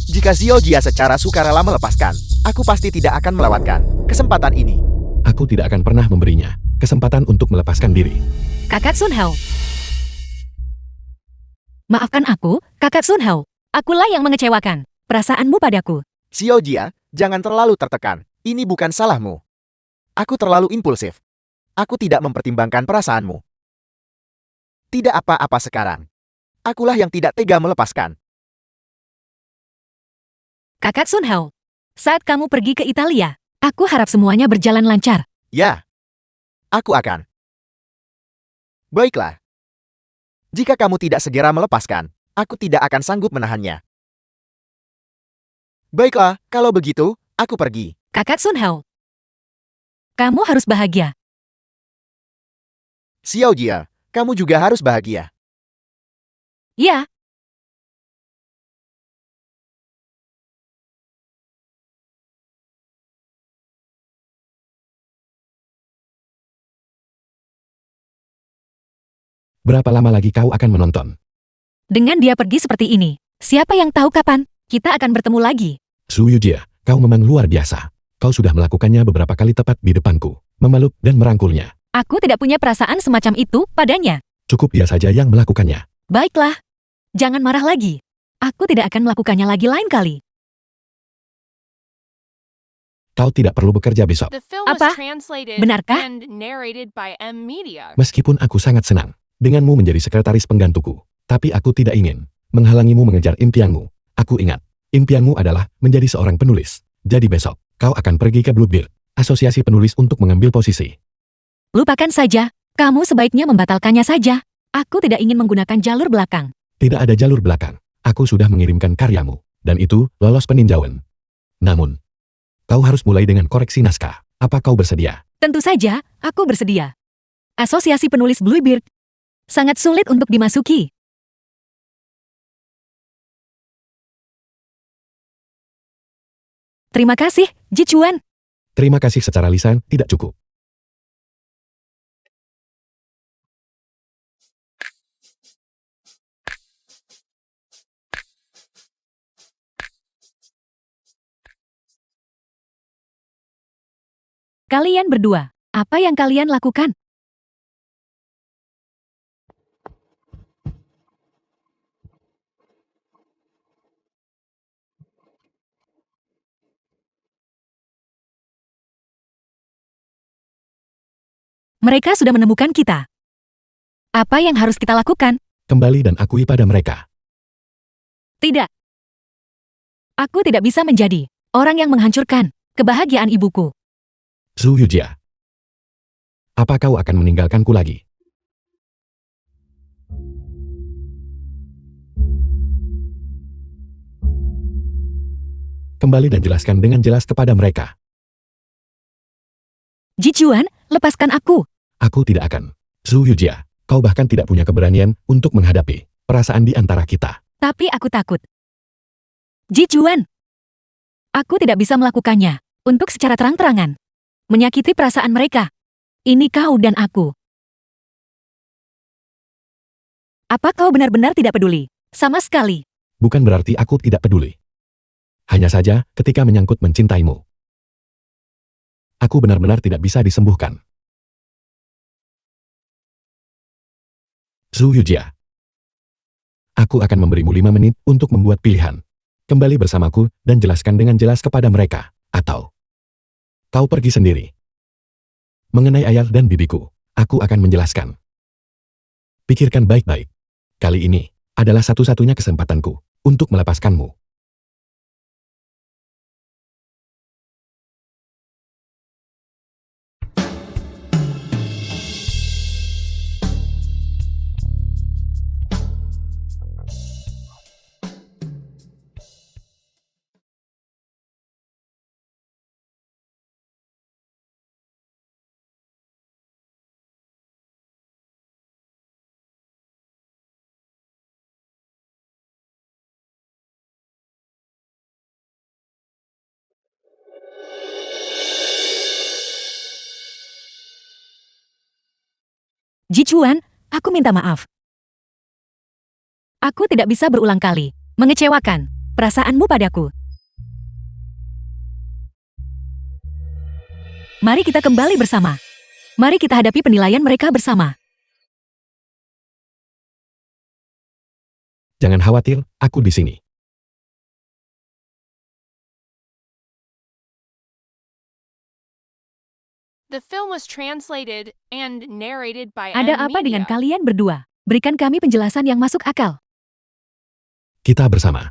Jika Xiao Jia secara sukarela melepaskan, aku pasti tidak akan melewatkan kesempatan ini. Aku tidak akan pernah memberinya kesempatan untuk melepaskan diri. Kakak Sun Hao. Maafkan aku, kakak Sun Hao. Akulah yang mengecewakan perasaanmu padaku. Xiao Jia, jangan terlalu tertekan. Ini bukan salahmu. Aku terlalu impulsif. Aku tidak mempertimbangkan perasaanmu. Tidak apa-apa sekarang. Akulah yang tidak tega melepaskan. Kakak Sun Hao, saat kamu pergi ke Italia, aku harap semuanya berjalan lancar. Ya, aku akan. Baiklah. Jika kamu tidak segera melepaskan, aku tidak akan sanggup menahannya. Baiklah, kalau begitu, aku pergi. Kakak Sun Hao, kamu harus bahagia. Xiao Jia, kamu juga harus bahagia. Ya, Berapa lama lagi kau akan menonton? dengan dia pergi seperti ini, siapa yang tahu kapan kita akan bertemu lagi? Su Yujia, kau memang luar biasa. Kau sudah melakukannya beberapa kali tepat di depanku, memeluk dan merangkulnya. Aku tidak punya perasaan semacam itu padanya. Cukup dia saja yang melakukannya. Baiklah, jangan marah lagi. Aku tidak akan melakukannya lagi lain kali. Kau tidak perlu bekerja besok. The film Apa? was translated Benarkah? and narrated by M Media. Meskipun aku sangat senang denganmu menjadi sekretaris penggantuku, tapi aku tidak ingin menghalangimu mengejar impianmu. Aku ingat, impianmu adalah menjadi seorang penulis. Jadi besok, kau akan pergi ke Bluebeard, asosiasi penulis untuk mengambil posisi. Lupakan saja, kamu sebaiknya membatalkannya saja. Aku tidak ingin menggunakan jalur belakang. Tidak ada jalur belakang. Aku sudah mengirimkan karyamu, dan itu lolos peninjauan. Namun, kau harus mulai dengan koreksi naskah. Apa kau bersedia? Tentu saja, aku bersedia. Asosiasi penulis Bluebeard sangat sulit untuk dimasuki. Terima kasih, Ji Chuan. Terima kasih secara lisan, tidak cukup. Kalian berdua, apa yang kalian lakukan? Mereka sudah menemukan kita. Apa yang harus kita lakukan? Kembali dan akui pada mereka. Tidak. Aku tidak bisa menjadi orang yang menghancurkan kebahagiaan ibuku. Su Yujia. Apa kau akan meninggalkanku lagi? Kembali dan jelaskan dengan jelas kepada mereka. Ji Chuan, lepaskan aku. Aku tidak akan. Su Yujia, kau bahkan tidak punya keberanian untuk menghadapi perasaan di antara kita. Tapi aku takut. Ji Chuan. Aku tidak bisa melakukannya untuk secara terang-terangan menyakiti perasaan mereka. Ini kau dan aku. Apa kau benar-benar tidak peduli? Sama sekali. Bukan berarti aku tidak peduli. Hanya saja, ketika menyangkut mencintaimu, aku benar-benar tidak bisa disembuhkan. Su Yujia. Aku akan memberimu 5 menit untuk membuat pilihan. Kembali bersamaku dan jelaskan dengan jelas kepada mereka. Atau Kau pergi sendiri. Mengenai ayah dan bibiku, aku akan menjelaskan. Pikirkan baik-baik. Kali ini adalah satu-satunya kesempatanku untuk melepaskanmu. Jichuan, aku minta maaf. Aku tidak bisa berulang kali mengecewakan perasaanmu padaku. Mari kita kembali bersama. Mari kita hadapi penilaian mereka bersama. Jangan khawatir, aku di sini. The film was translated and narrated by Ada M apa dengan Media. kalian berdua? Berikan kami penjelasan yang masuk akal. Kita bersama.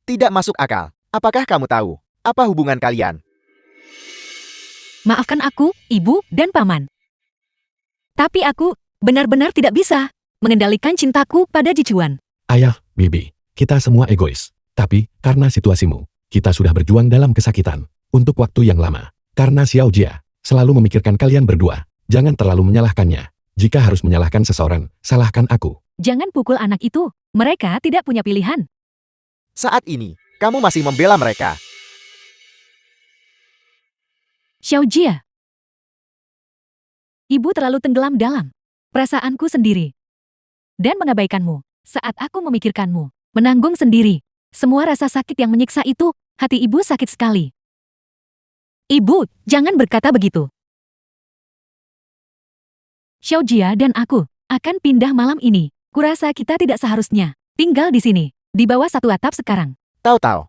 Tidak masuk akal. Apakah kamu tahu apa hubungan kalian? Maafkan aku, ibu, dan paman. Tapi aku benar-benar tidak bisa mengendalikan cintaku pada Jichuan. Ayah, bibi, kita semua egois. Tapi, karena situasimu, kita sudah berjuang dalam kesakitan. Untuk waktu yang lama. Karena Xiao Jia selalu memikirkan kalian berdua. Jangan terlalu menyalahkannya. Jika harus menyalahkan seseorang, salahkan aku. Jangan pukul anak itu. Mereka tidak punya pilihan. Saat ini, kamu masih membela mereka. Xiao Jia. Ibu terlalu tenggelam dalam perasaanku sendiri. Dan mengabaikanmu. Saat aku memikirkanmu, menanggung sendiri. Semua rasa sakit yang menyiksa itu, hati ibu sakit sekali. Ibu, jangan berkata begitu. Xiao Jia dan aku akan pindah malam ini. Kurasa kita tidak seharusnya tinggal di sini, di bawah satu atap sekarang. Tahu-tahu.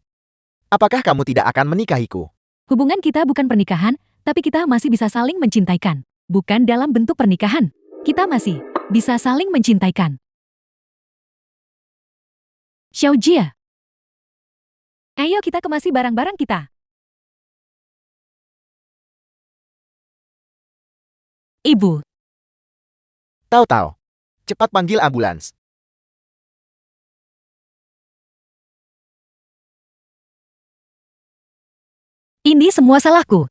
Apakah kamu tidak akan menikahiku? Hubungan kita bukan pernikahan, tapi kita masih bisa saling mencintaikan. Bukan dalam bentuk pernikahan. Kita masih bisa saling mencintaikan. Xiao Jia. Ayo kita kemasi barang-barang kita. Ibu, Tahu-tahu. Cepat panggil ambulans. ini semua salahku.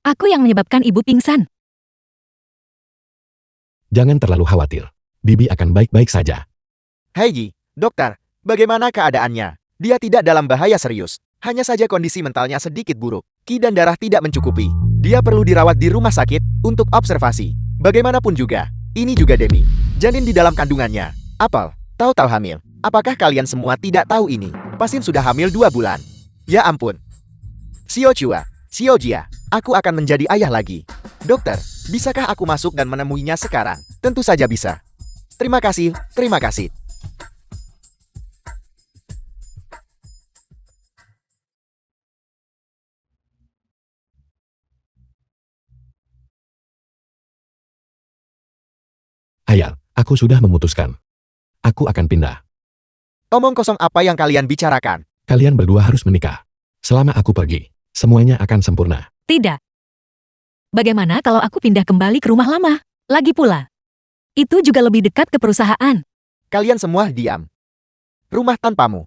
Aku yang menyebabkan ibu pingsan. Jangan terlalu khawatir. Bibi akan baik-baik saja. Hei Yi, dokter, bagaimana keadaannya? Dia tidak dalam bahaya serius. Hanya saja kondisi mentalnya sedikit buruk. Ki dan darah tidak mencukupi. Dia perlu dirawat di rumah sakit untuk observasi. Bagaimanapun juga, ini juga Demi. Janin di dalam kandungannya. Apel, tahu-tahu hamil. Apakah kalian semua tidak tahu ini? Pasien sudah hamil 2 bulan. Ya ampun. Xiao Chua, Xiao Jia, aku akan menjadi ayah lagi. Dokter, bisakah aku masuk dan menemuinya sekarang? Tentu saja bisa. Terima kasih, terima kasih. Ayah, aku sudah memutuskan. Aku akan pindah. Omong kosong apa yang kalian bicarakan? Kalian berdua harus menikah. Selama aku pergi, semuanya akan sempurna. Tidak. Bagaimana kalau aku pindah kembali ke rumah lama? Lagi pula. Itu juga lebih dekat ke perusahaan. Kalian semua diam. Rumah tanpamu.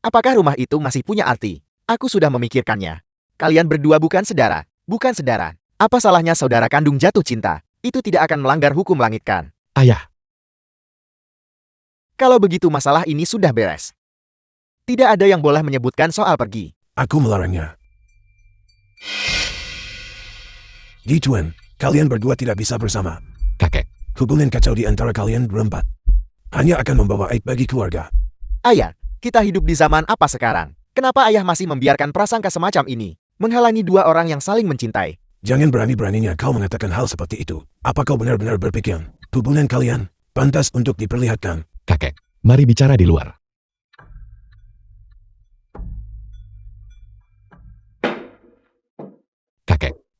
Apakah rumah itu masih punya arti? Aku sudah memikirkannya. Kalian berdua bukan saudara. Bukan saudara. Apa salahnya saudara kandung jatuh cinta? Itu tidak akan melanggar hukum langit kan? Ayah, Kalau begitu masalah ini sudah beres. Tidak ada yang boleh menyebutkan soal pergi. Aku melarangnya. Jichuan, kalian berdua tidak bisa bersama. kakek. Hubungan kacau di antara kalian berempat hanya akan membawa aib bagi keluarga. Ayah, kita hidup di zaman apa sekarang? Kenapa ayah masih membiarkan prasangka semacam ini? Menghalangi 2 orang yang saling mencintai. Jangan berani-beraninya kau mengatakan hal seperti itu. Apa kau benar-benar berpikir hubungan kalian pantas untuk diperlihatkan? Kakek, mari bicara di luar.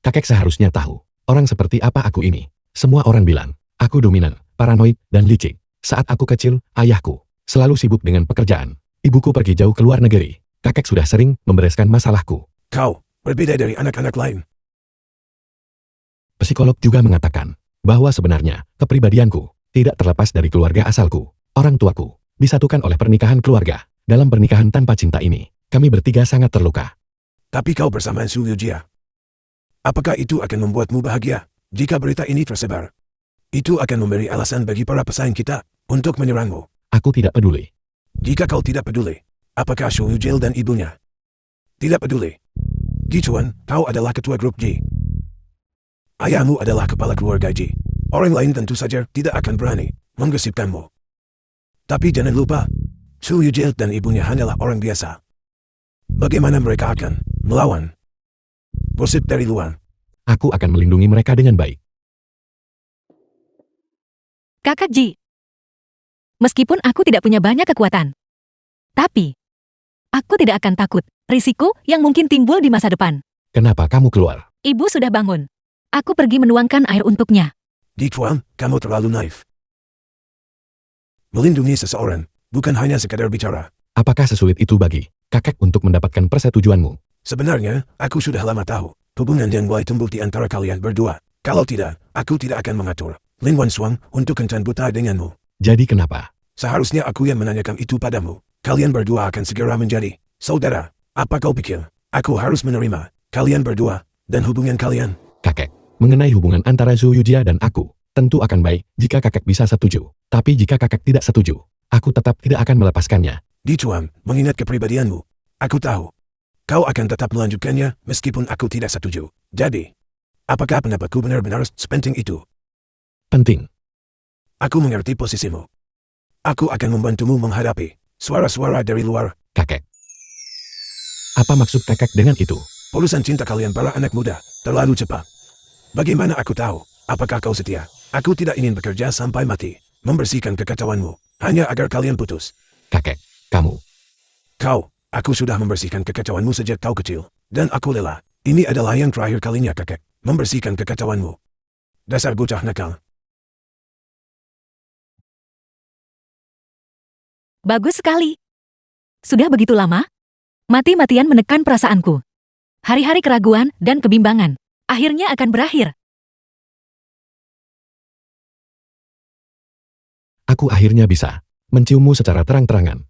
Kakek seharusnya tahu, orang seperti apa aku ini. Semua orang bilang, aku dominan, paranoid, dan licik. Saat aku kecil, ayahku selalu sibuk dengan pekerjaan. Ibuku pergi jauh ke luar negeri. Kakek sudah sering membereskan masalahku. Kau berbeda dari anak-anak lain. Psikolog juga mengatakan bahwa sebenarnya kepribadianku tidak terlepas dari keluarga asalku. Orang tuaku disatukan oleh pernikahan keluarga. Dalam pernikahan tanpa cinta ini, kami bertiga sangat terluka. Tapi kau bersama Su Yujia. Apakah itu akan membuatmu bahagia? Jika berita ini tersebar, itu akan memberi alasan bagi para pesaing kita untuk menyerangmu. Aku tidak peduli. Jika kau tidak peduli, apakah Su Yujil dan ibunya tidak peduli? Ji Chuan, kau adalah ketua grup Ji. Ayahmu adalah kepala keluarga Ji. Orang lain tentu saja tidak akan berani menggosipkanmu. Tapi jangan lupa, Su Yujil dan ibunya hanyalah orang biasa. Bagaimana mereka akan melawan gosip dari luar? Aku akan melindungi mereka dengan baik. Kakak Ji. Meskipun aku tidak punya banyak kekuatan, tapi aku tidak akan takut risiko yang mungkin timbul di masa depan. Kenapa kamu keluar? Ibu sudah bangun. Aku pergi menuangkan air untuknya. Ji Chuan, kamu terlalu naif. Melindungi seseorang bukan hanya sekadar bicara. Apakah sesulit itu bagi kakek untuk mendapatkan persetujuanmu? Sebenarnya, aku sudah lama tahu hubungan yang mulai tumbuh di antara kalian berdua. Kalau tidak, aku tidak akan mengatur Lin Wan Suang untuk kencan buta denganmu. Jadi kenapa? Seharusnya aku yang menanyakan itu padamu. Kalian berdua akan segera menjadi saudara. Apa kau pikir? Aku harus menerima kalian berdua dan hubungan kalian? Kakek, mengenai hubungan antara Zhu Yujia dan aku, tentu akan baik jika kakek bisa setuju. Tapi jika kakek tidak setuju, aku tetap tidak akan melepaskannya. Ji Chuan, mengingat kepribadianmu, aku tahu kau akan tetap melanjutkannya meskipun aku tidak setuju. Jadi, apakah pendapatku benar-benar sepenting itu? Penting. Aku mengerti posisimu. Aku akan membantumu menghadapi suara-suara dari luar. Kakek. Apa maksud kakek dengan itu? Urusan cinta kalian para anak muda terlalu cepat. Bagaimana aku tahu apakah kau setia? Aku tidak ingin bekerja sampai mati, membersihkan kekacauanmu, hanya agar kalian putus. Kakek, kamu. Aku sudah membersihkan kekacauanmu sejak kau kecil, dan aku lelah. Ini adalah yang terakhir kalinya kakek, membersihkan kekacauanmu. Dasar bocah nakal. Bagus sekali. Sudah begitu lama? Mati-matian menekan perasaanku. Hari-hari keraguan dan kebimbangan akhirnya akan berakhir. Aku akhirnya bisa menciummu secara terang-terangan.